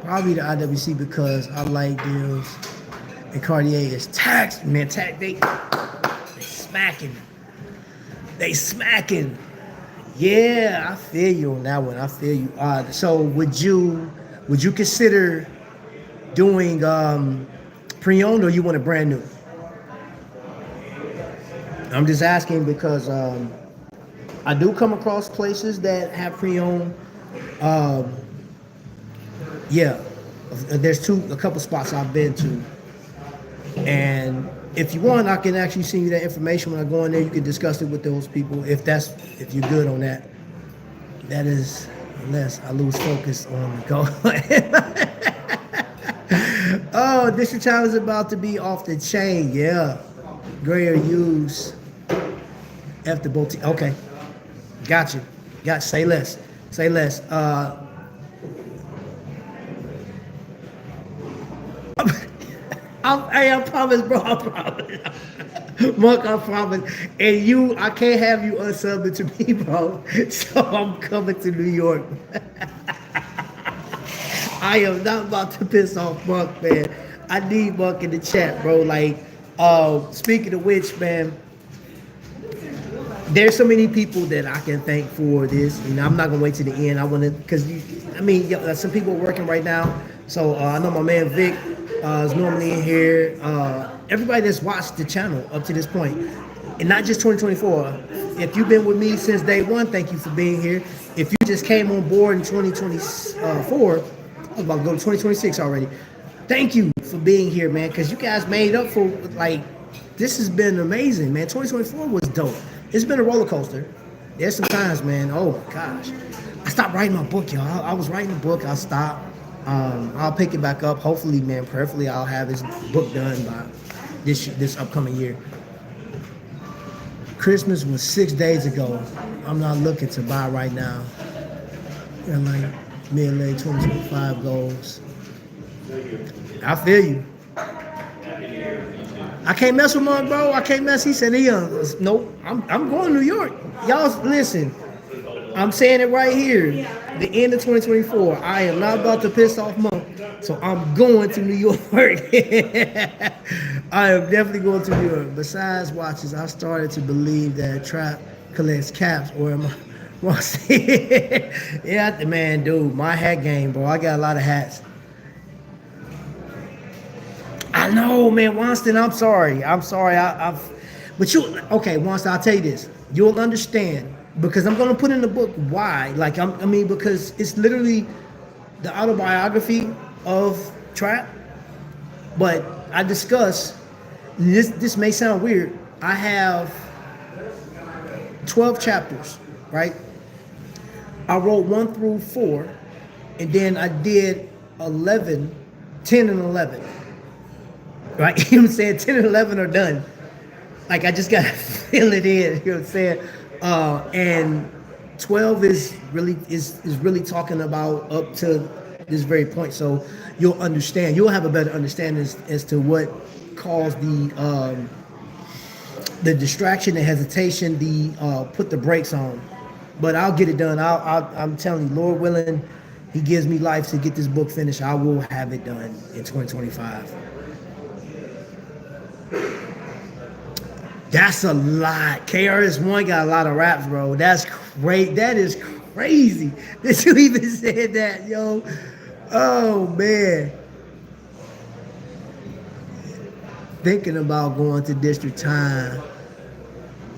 Probably the IWC because I like deals. And Cartier is taxed. Man, they smacking. They smacking. Yeah, I feel you on that one. I feel you. So would you consider doing pre-owned, or you want a brand new? I'm just asking because I do come across places that have pre-owned. Yeah, there's a couple spots I've been to, and if you want, I can actually send you that information when I go in there. You can discuss it with those people if you're good on that. That is, unless I lose focus on the goal. Oh, District Time is about to be off the chain. Yeah, grayer use. F the boutique. Okay, got you. Say less. Say less. I promise, bro. I promise. Monk, I promise. And I can't have you unsubbing to me, bro. So I'm coming to New York. I am not about to piss off Monk, man. I need Monk in the chat, bro. Like, speaking of which, man, there's so many people that I can thank for this. I'm not gonna wait to the end. I want to, because some people are working right now. So I know my man Vic is normally in here. Everybody that's watched the channel up to this point, and not just 2024. If you've been with me since day one, thank you for being here. If you just came on board in 2024, I was about to go to 2026 already. Thank you for being here, man, because you guys made up for, like, this has been amazing, man. 2024 was dope. It's been a roller coaster. There's some times, man, oh my gosh. I stopped writing my book, y'all. I was writing a book, I stopped. I'll pick it back up. Hopefully, man, prayerfully, I'll have this book done by this upcoming year. Christmas was 6 days ago. I'm not looking to buy right now. And like mid-late 2025 goals. I feel you. I can't mess with Monk, bro. I can't mess. He said nope. I'm going to New York. Y'all listen. I'm saying it right here. The end of 2024. I am not about to piss off Monk. So I'm going to New York. I am definitely going to New York. Besides watches, I started to believe that Trap collects caps, or am I wrong? Yeah, man, dude, my hat game, bro. I got a lot of hats. I know, man, Winston, I'm sorry. But okay, Winston, I'll tell you this. You'll understand, because I'm going to put in the book why. Like, because it's literally the autobiography of Trap. But I discuss, this may sound weird, I have 12 chapters, right? I wrote 1 through 4, and then I did 10 and 11. Right? You know what I'm saying? 10 and 11 are done. Like, I just got to fill it in. You know what I'm saying? And 12 is really talking about up to this very point. So you'll understand. You'll have a better understanding as to what caused the distraction, the hesitation, the put the brakes on. But I'll get it done. I'm telling you, Lord willing, He gives me life to get this book finished. I will have it done in 2025. That's a lot. KRS-One got a lot of raps, bro. That's great. That is crazy that you even said that, yo. Oh, man. Thinking about going to District Time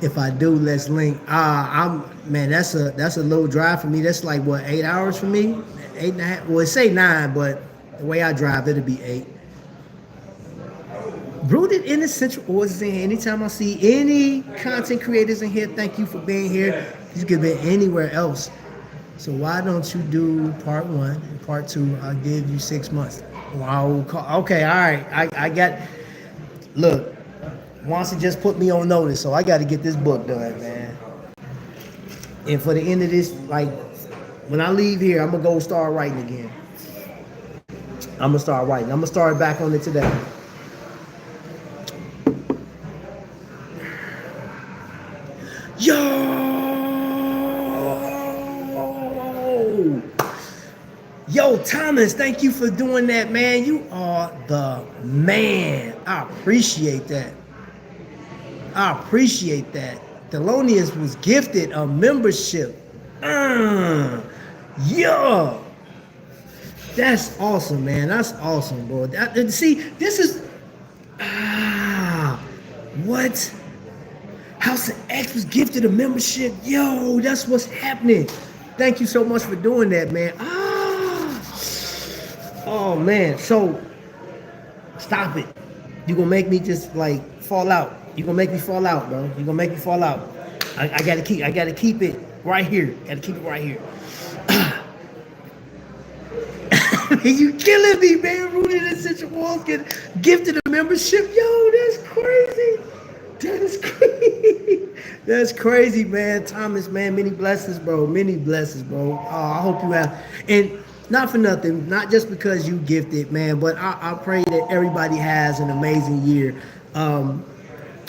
If I do, let's link. Man, that's a little drive for me. That's like what, 8 hours for me? 8.5. Well, it say 9, but the way I drive, it'll be 8. Rooted in the Central Oasis in here. Anytime I see any content creators in here, thank you for being here. You could be anywhere else. So why don't you do part 1 and part 2? I'll give you 6 months. Wow. Okay, all right. I got. Look, Wonsa just put me on notice, so I got to get this book done, man. And for the end of this, like, when I leave here, I'm gonna go start writing again. I'm gonna start writing. I'm gonna start back on it today. Yo, Thomas, thank you for doing that, man. You are the man. I appreciate that. Thelonious was gifted a membership. Yeah. That's awesome, man. That's awesome, bro. See, this is... what? House of X was gifted a membership. Yo, that's what's happening. Thank you so much for doing that, man. Oh, man. So, stop it. You're going to make me just, like, fall out. You're going to make me fall out, bro. You're going to make me fall out. I got to keep it right here. Got to keep it right here. You killing me, man. Rooted in Central Walls get gifted a membership. Yo, that's crazy. That's crazy. That's crazy, man. Thomas, man, many blessings, bro. Many blessings, bro. I hope you have. And not for nothing, not just because you gifted, man, but I pray that everybody has an amazing year.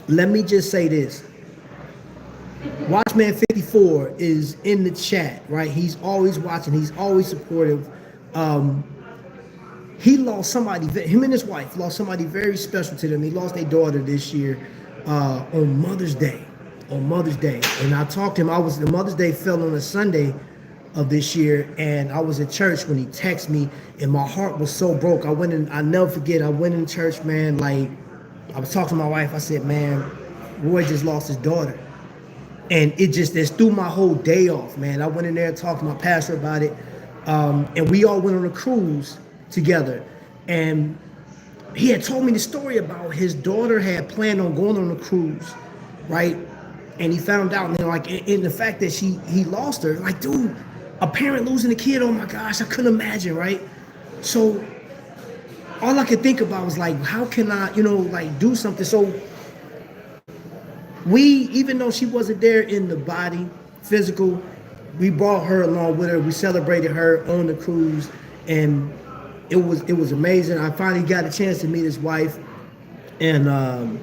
Let me just say this. Watchman 54 is in the chat, right? He's always watching. He's always supportive. He lost somebody, him and his wife lost somebody very special to them. He lost their daughter this year on Mother's Day. And I talked to him. The Mother's Day fell on a Sunday of this year, and I was at church when he texted me, and my heart was so broke. I'll never forget, I went in church, man, like, I was talking to my wife. I said, man, Roy just lost his daughter. And it threw my whole day off, man. I went in there and talked to my pastor about it. And we all went on a cruise together. And he had told me the story about his daughter had planned on going on a cruise, right? And he found out, and like, in the fact that he lost her, like, dude, a parent losing a kid, oh my gosh, I couldn't imagine, right? So all I could think about was like, how can I, like, do something? So even though she wasn't there in the body, physical, we brought her along with her. We celebrated her on the cruise, and it was amazing. I finally got a chance to meet his wife, and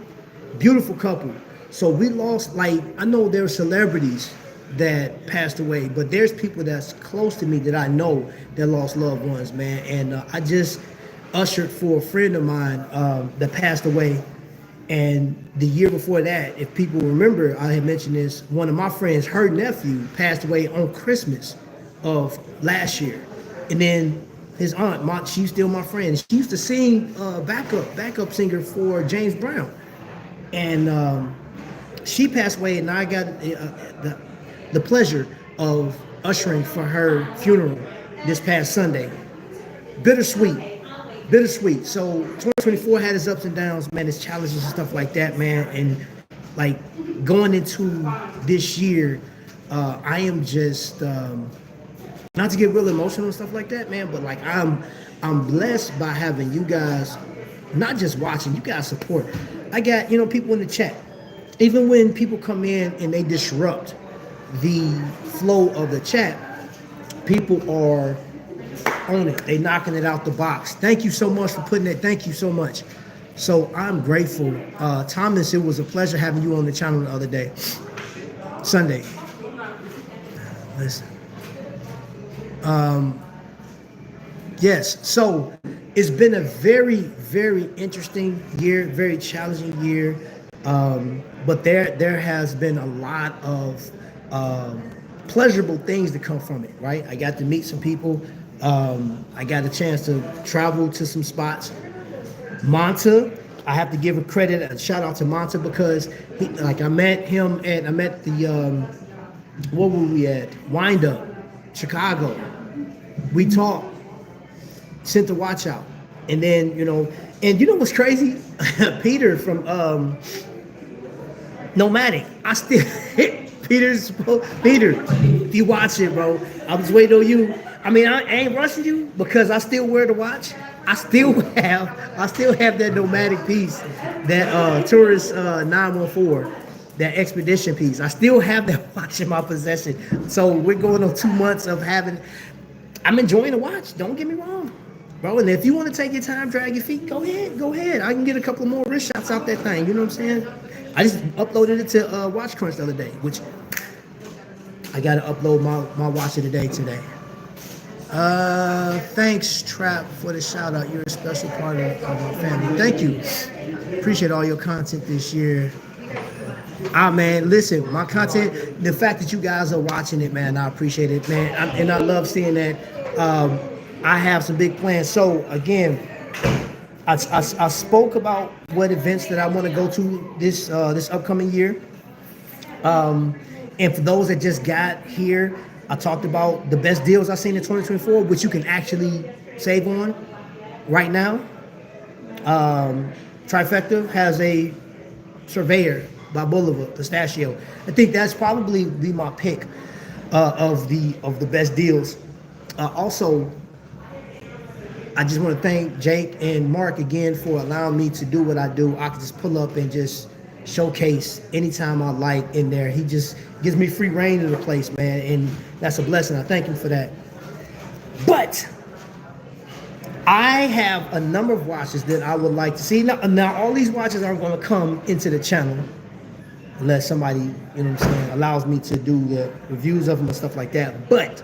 beautiful couple. So we lost, like, I know there are celebrities that passed away, but there's people that's close to me that I know that lost loved ones, man. And I just ushered for a friend of mine that passed away. And the year before that, if people remember, I had mentioned this, one of my friends, her nephew, passed away on Christmas of last year. And then his aunt, she's still my friend. She used to sing backup singer for James Brown. And she passed away, and I got the pleasure of ushering for her funeral this past Sunday. Bittersweet. So 2024 had its ups and downs, man, its challenges and stuff like that, man. And like going into this year, I am just not to get real emotional and stuff like that, man, but like I'm blessed by having you guys not just watching, you guys support. I got, people in the chat. Even when people come in and they disrupt the flow of the chat, people are on it. They knocking it out the box. Thank you so much for putting it. Thank you so much. So I'm grateful. Thomas, it was a pleasure having you on the channel the other day. Sunday. Listen. Yes, so it's been a very, very interesting year, very challenging year. But there has been a lot of pleasurable things to come from it, right? I got to meet some people. I got a chance to travel to some spots. Manta, I have to give a shout out to Monta because I met him and I met the what were we at? Wind Up, Chicago. We talked, sent the watch out, and then and you know what's crazy? Peter from Nomadic. I still Peter. If you watch it, bro, I was waiting on you. I mean, I ain't rushing you because I still wear the watch. I still have that Nomadic piece, that Tourist 914, that expedition piece. I still have that watch in my possession. So we're going on 2 months of having. I'm enjoying the watch. Don't get me wrong, bro. And if you want to take your time, drag your feet, go ahead. I can get a couple more wrist shots out that thing. You know what I'm saying? I just uploaded it to Watch Crunch the other day, which I got to upload my watch of the day today. Thanks, Trap, for the shout out. You're a special part of my family. Thank you. Appreciate all your content this year. Man, listen, my content, the fact that you guys are watching it, man, I appreciate it, man. And I love seeing that. I have some big plans. So, again, I spoke about what events that I want to go to this upcoming year. And for those that just got here, I talked about the best deals I've seen in 2024, which you can actually save on right now. Trifecta has a Surveyor by Boulevard, Pistachio. I think that's probably be my pick of the best deals. Also, I just want to thank Jake and Mark again for allowing me to do what I do. I can just pull up and just showcase anytime I like in there. He just gives me free reign of the place, man, and that's a blessing. I thank him for that. But I have a number of watches that I would like to see. Now all these watches aren't going to come into the channel unless somebody, you know what I'm saying, allows me to do the reviews of them and stuff like that. But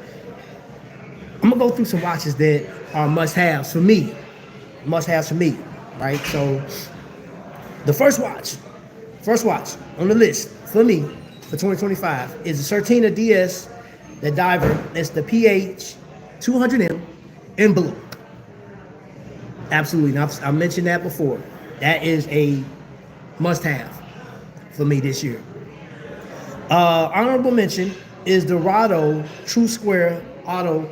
I'm going to go through some watches that are must-haves for me. Right? So the first watch on the list for me for 2025 is the Certina DS, the diver. It's the PH 200M in blue. Absolutely. I mentioned that before. That is a must-have for me this year. Honorable mention is the Rado True Square Auto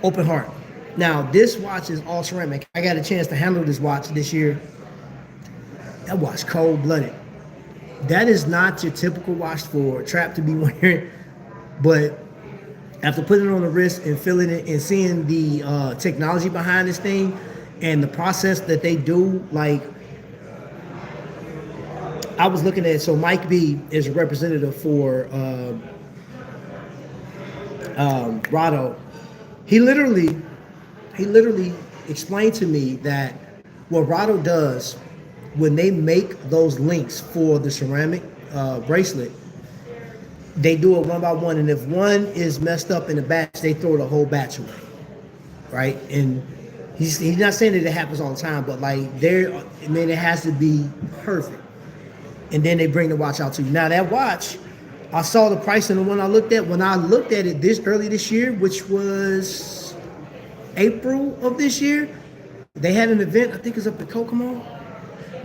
Open Heart. Now, this watch is all ceramic. I got a chance to handle this watch this year. That watch cold-blooded. That is not your typical watch for Trap to be wearing, but after putting it on the wrist and feeling it and seeing the technology behind this thing and the process that they do, like, I was looking at it. So Mike B is a representative for Rado. He literally explained to me that what Rado does when they make those links for the ceramic bracelet, they do it one by one, and if one is messed up in the batch, they throw the whole batch away, right? And he's not saying that it happens all the time, but like it has to be perfect, and then they bring the watch out to you. Now that watch, I saw the price on the one I looked at when I looked at it early this year, which was April of this year. They had an event, I think it's up at Kokomo.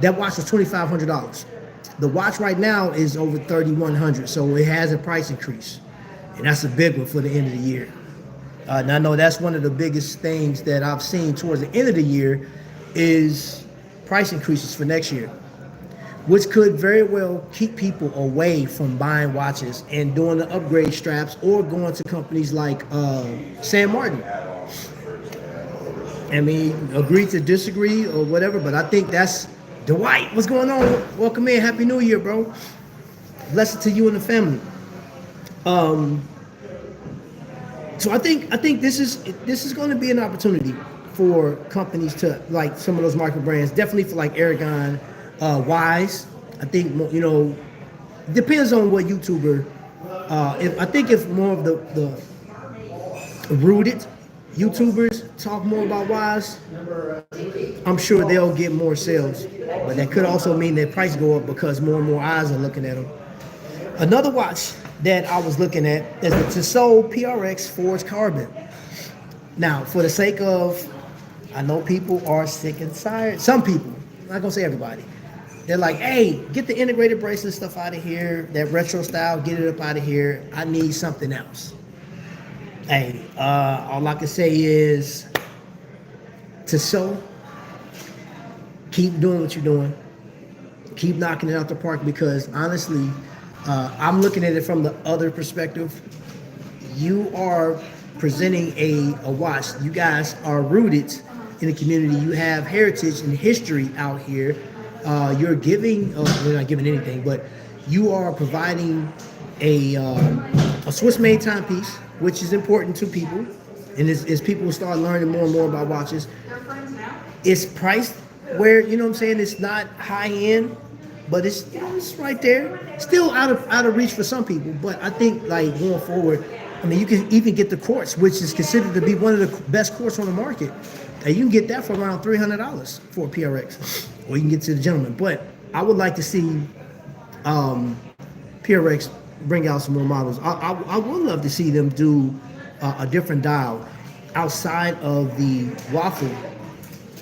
That watch was $2,500. The watch right now is over $3,100, so it has a price increase, and that's a big one for the end of the year. And I know that's one of the biggest things that I've seen towards the end of the year is price increases for next year, which could very well keep people away from buying watches and doing the upgrade straps or going to companies like San Martin. I mean, agree to disagree or whatever, but I think that's Dwight. What's going on? Welcome in. Happy New Year, bro. Blessed to you and the family. So I think this is going to be an opportunity for companies to, like, some of those market brands, definitely for like Aragon, Wise. I think, depends on what YouTuber. If more of the rooted YouTubers talk more about Wise, I'm sure they'll get more sales. But that could also mean their price go up because more and more eyes are looking at them. Another watch that I was looking at is the Tissot PRX Forged Carbon. Now, for the sake of, I know people are sick and tired. Some people, I'm not gonna say everybody, They're like, hey, get the integrated bracelet stuff out of here, that retro style, get it up out of here. I need something else. Hey, all I can say is Tissot, keep doing what you're doing. Keep knocking it out the park, because honestly, I'm looking at it from the other perspective. You are presenting a watch. You guys are rooted in the community. You have heritage and history out here. You're giving, you're not giving anything, but you are providing a Swiss-made timepiece, which is important to people. And as people start learning more and more about watches, it's priced where, you know what I'm saying, it's not high end, but it's, you know, it's right there. Still out of reach for some people, but I think like going forward, I mean, you can even get the quartz, which is considered to be one of the best quartz on the market. And you can get that for around $300 for a PRX, or you can get to the gentleman. But I would like to see PRX bring out some more models. I would love to see them do a different dial outside of the waffle.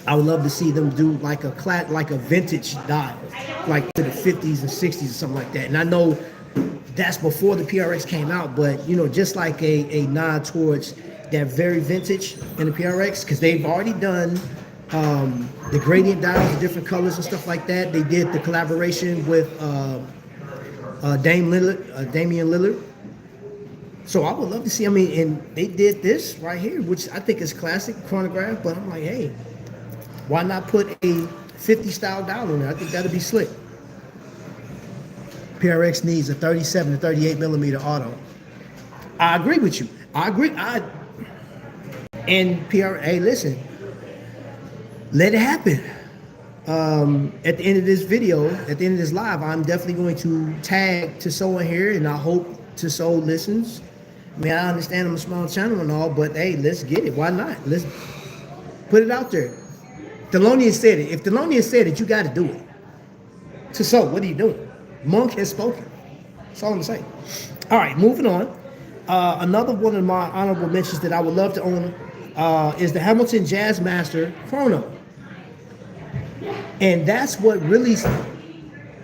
I would love to see them do like a vintage dial, like to the 50s and 60s or something like that. And I know that's before the PRX came out, but you know, just like a nod towards that very vintage in the PRX, because they've already done the gradient dials, different colors and stuff like that. They did the collaboration with Damian Lillard. So I would love to see, I mean, and they did this right here, which I think is classic chronograph, but I'm like, hey, why not put a 50 style dial on there? I think that'd be slick. PRX needs a 37 to 38 millimeter auto. I agree with you. I agree. And hey, listen, let it happen. At the end of this video, at the end of this live, I'm definitely going to tag Tissot in here, and I hope Tissot listens. I mean, I understand I'm a small channel and all, but hey, let's get it. Why not? Let's put it out there. Thelonious said it. If Thelonious said it, you got to do it. Tissot, what are you doing? Monk has spoken. That's all I'm saying. All right, moving on. Another one of my honorable mentions that I would love to own is the Hamilton Jazzmaster Chrono. And that's what really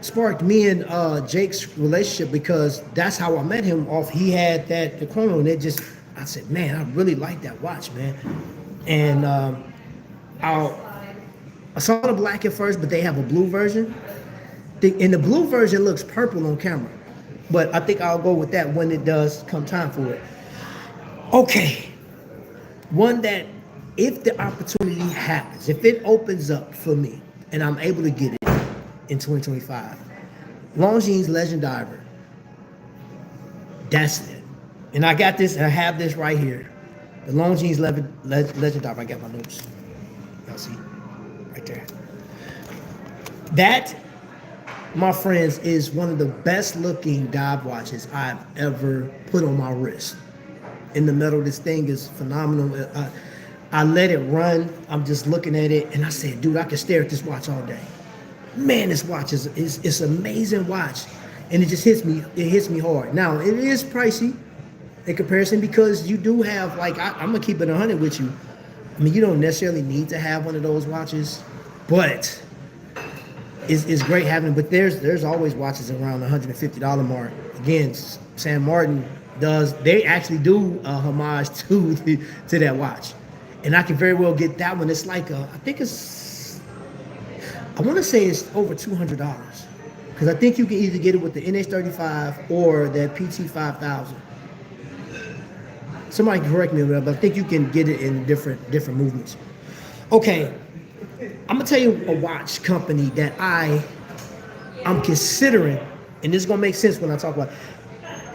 sparked me and Jake's relationship, because that's how I met him off. He had the Chrono, and I said, man, I really like that watch, man. And I saw the black at first, but they have a blue version. And the blue version looks purple on camera, but I think I'll go with that when it does come time for it. Okay, one that if the opportunity happens, if it opens up for me and I'm able to get it in 2025, Longines Legend Diver. That's it. And I got this, and I have this right here. The Longines Legend Diver. I got my notes. Y'all see? Right there. That, my friends, is one of the best looking dive watches I've ever put on my wrist. In the metal, this thing is phenomenal. I let it run. I'm just looking at it, and I said, dude, I could stare at this watch all day. Man, this watch is an amazing watch, and it just hits me. It hits me hard. Now, it is pricey in comparison, because you do have, like, I'm gonna keep it 100 with you. I mean, you don't necessarily need to have one of those watches, but it's great having it. But there's always watches around the $150 mark. Again, Sam Martin they actually do a homage to that watch, and I can very well get that one. It's like I want to say it's over $200, because I think you can either get it with the NH35 or that PT5000. Somebody can correct me on that, but I think you can get it in different movements. Okay, I'm gonna tell you a watch company that I'm considering, and this is gonna make sense when I talk about it.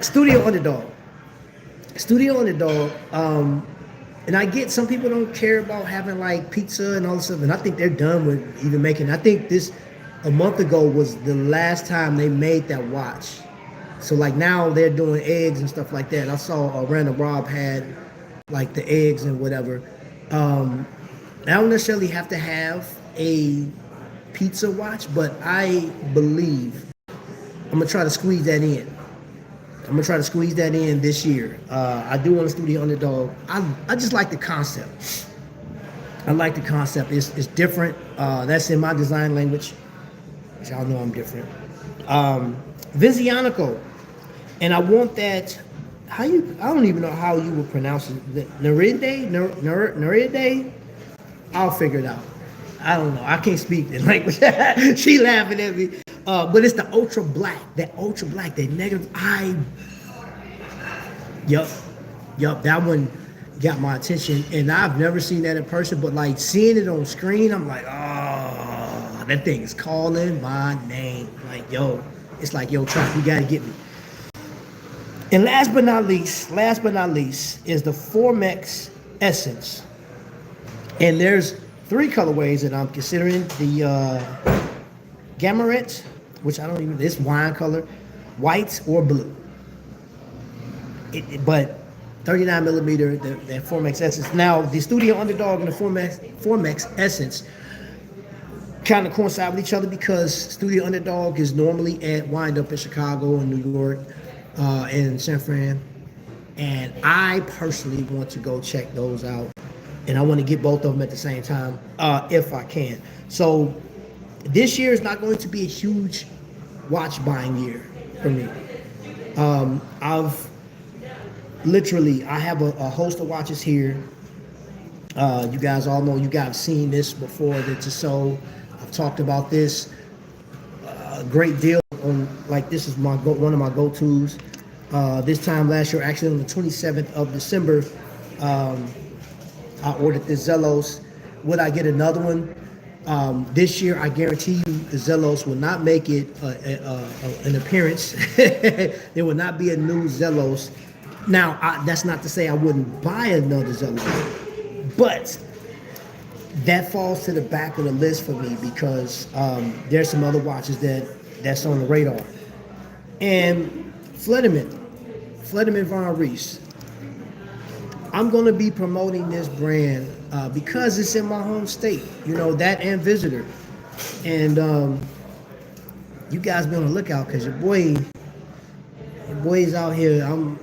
Studio Underdog. And I get some people don't care about having like pizza and all this stuff, and I think they're done with even making. I think a month ago was the last time they made that watch. So like now they're doing eggs and stuff like that. I saw Random Rob had like the eggs and whatever. I don't necessarily have to have a pizza watch, but I believe I'm gonna try to squeeze that in. This year. I do want to Studio Underdog. I just like the concept. I like the concept. It's different. That's in my design language. 'cause y'all know I'm different. Vizionico, and I want that. How you? I don't even know how you would pronounce it. Neride. I'll figure it out. I don't know. I can't speak the language. She laughing at me. But it's the ultra black. That ultra black. That negative. Yup. That one got my attention, and I've never seen that in person. But like seeing it on screen, I'm like, oh, that thing is calling my name. Like, yo, it's like, yo, Trap, you gotta get me. And last but not least, is the Formex Essence. And there's 3 colorways that I'm considering. The Gamaret, which I don't even, this wine color, white or blue. But 39 millimeter, that Formex Essence. Now, the Studio Underdog and the Formex Essence kind of coincide with each other because Studio Underdog is normally at Wind Up in Chicago and New York. In San Fran, and I personally want to go check those out, and I want to get both of them at the same time if I can. So this year is not going to be a huge watch buying year for me. I have a host of watches here. You guys all know, you guys have seen this before. That's so I've talked about this a great deal. Like this is one of my go-tos. This time last year, actually on the 27th of December, I ordered the Zellos. Would I get another one? This year, I guarantee you the Zellos will not make it an appearance. There will not be a new Zellos. Now, that's not to say I wouldn't buy another Zellos, but that falls to the back of the list for me because there's some other watches that's on the radar. And Flederman Von Rees. I'm going to be promoting this brand because it's in my home state, that and Visitor. And you guys be on the lookout because your boy is out here. I'm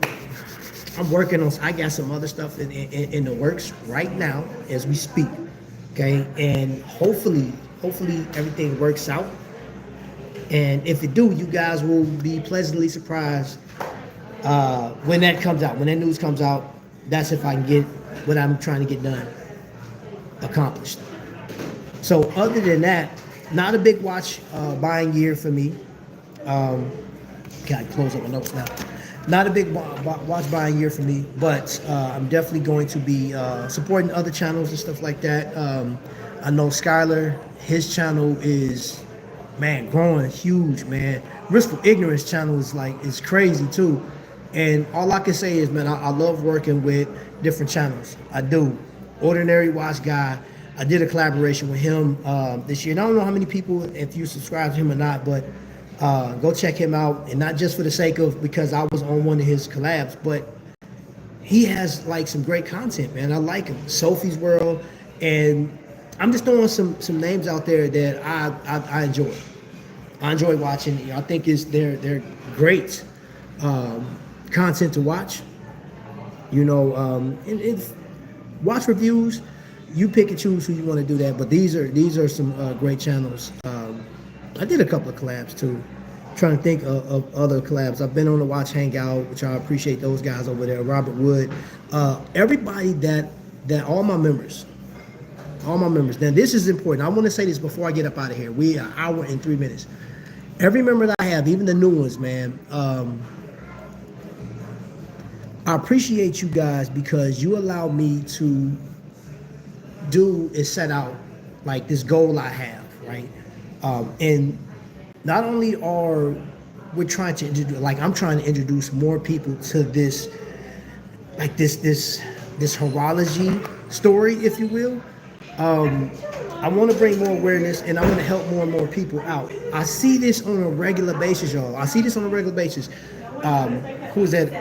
working on, I got some other stuff in the works right now as we speak. Okay. And hopefully everything works out. And if it do, you guys will be pleasantly surprised when that comes out. When that news comes out, that's if I can get what I'm trying to get done accomplished. So other than that, not a big watch buying year for me. Gotta close up my notes now. Not a big watch buying year for me, but I'm definitely going to be supporting other channels and stuff like that. I know Skylar, his channel is, man, growing huge, man. Riskful Ignorance channel is crazy too. And all I can say is, man, I love working with different channels. I do. Ordinary Watch Guy, I did a collaboration with him this year. And I don't know how many people, if you subscribe to him or not, but go check him out. And not just for the sake of, because I was on one of his collabs, but he has some great content, man. I like him. Sophie's World. And I'm just throwing some names out there that I enjoy. I enjoy watching. I think they're great content to watch. And watch reviews. You pick and choose who you want to do that. But these are some great channels. I did a couple of collabs too. Trying to think of other collabs. I've been on the Watch Hangout, which I appreciate those guys over there. Robert Wood, everybody that all my members. Now this is important. I want to say this before I get up out of here. We are an hour and 3 minutes. Every member that I have, even the new ones, man, I appreciate you guys because you allow me to do is set out this goal I have, right? And not only are we trying to introduce, I'm trying to introduce more people to this, this horology story, if you will. I want to bring more awareness and I want to help more and more people out. I see this on a regular basis, y'all. Who's that?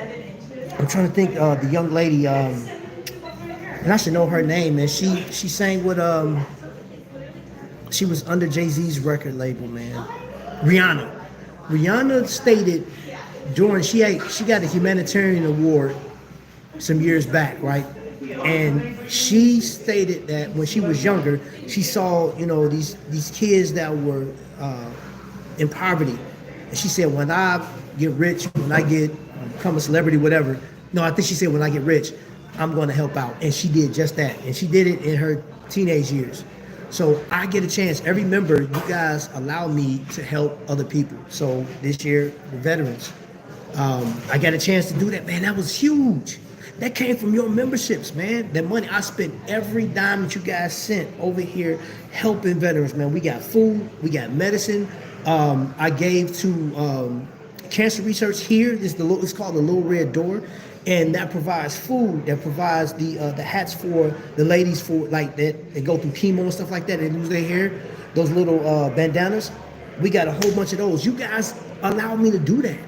I'm trying to think the young lady, and I should know her name, man. She sang with she was under Jay-Z's record label, man. Rihanna stated she got a humanitarian award some years back, right? And she stated that when she was younger, she saw, these kids that were in poverty. And she said, when I get rich, when I get become a celebrity, whatever. No, I think she said, when I get rich, I'm going to help out. And she did just that. And she did it in her teenage years. So I get a chance. Every member, you guys allow me to help other people. So this year, the veterans, I got a chance to do that, man. That was huge. That came from your memberships, man. That money, I spent every dime that you guys sent over here helping veterans, man. We got food, we got medicine. I gave to cancer research here. It's called the Little Red Door, and that provides food. That provides the hats for the ladies for like that. They go through chemo and stuff like that. They lose their hair. Those little bandanas. We got a whole bunch of those. You guys allow me to do that.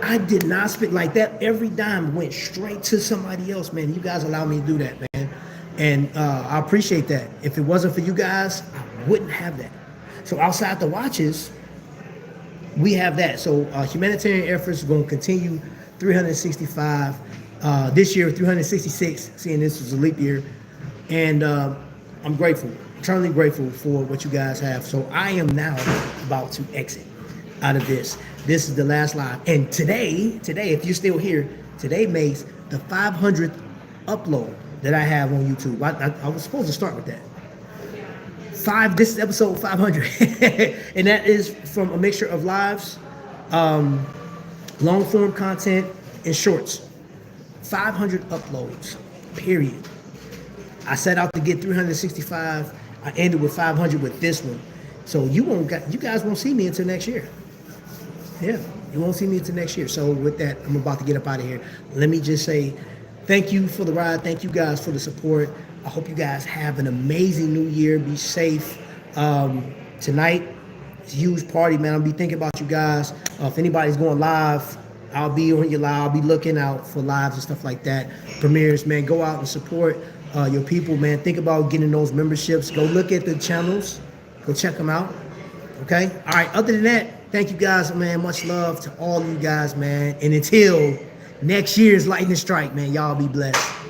I did not spend like that. Every dime went straight to somebody else, man. You guys allow me to do that, man. And I appreciate that. If it wasn't for you guys, I wouldn't have that. So outside the watches, we have that. So humanitarian efforts are going to continue 365. This year, 366, seeing this was a leap year. And I'm grateful, eternally grateful for what you guys have. So I am now about to exit out of this. This is the last live. And today, if you're still here, today makes the 500th upload that I have on YouTube. I was supposed to start with that. This is episode 500. And that is from a mixture of lives, long form content, and shorts. 500 uploads, period. I set out to get 365. I ended with 500 with this one. So you guys won't see me until next year. Yeah, you won't see me until next year. So with that, I'm about to get up out of here. Let me just say thank you for the ride. Thank you guys for the support. I hope you guys have an amazing new year. Be safe. Tonight, it's a huge party, man. I'll be thinking about you guys. If anybody's going live, I'll be on your live. I'll be looking out for lives and stuff like that. Premieres, man. Go out and support your people, man. Think about getting those memberships. Go look at the channels. Go check them out. Okay? All right. Other than that, thank you guys, man. Much love to all of you guys, man. And until next year's lightning strike, man, y'all be blessed.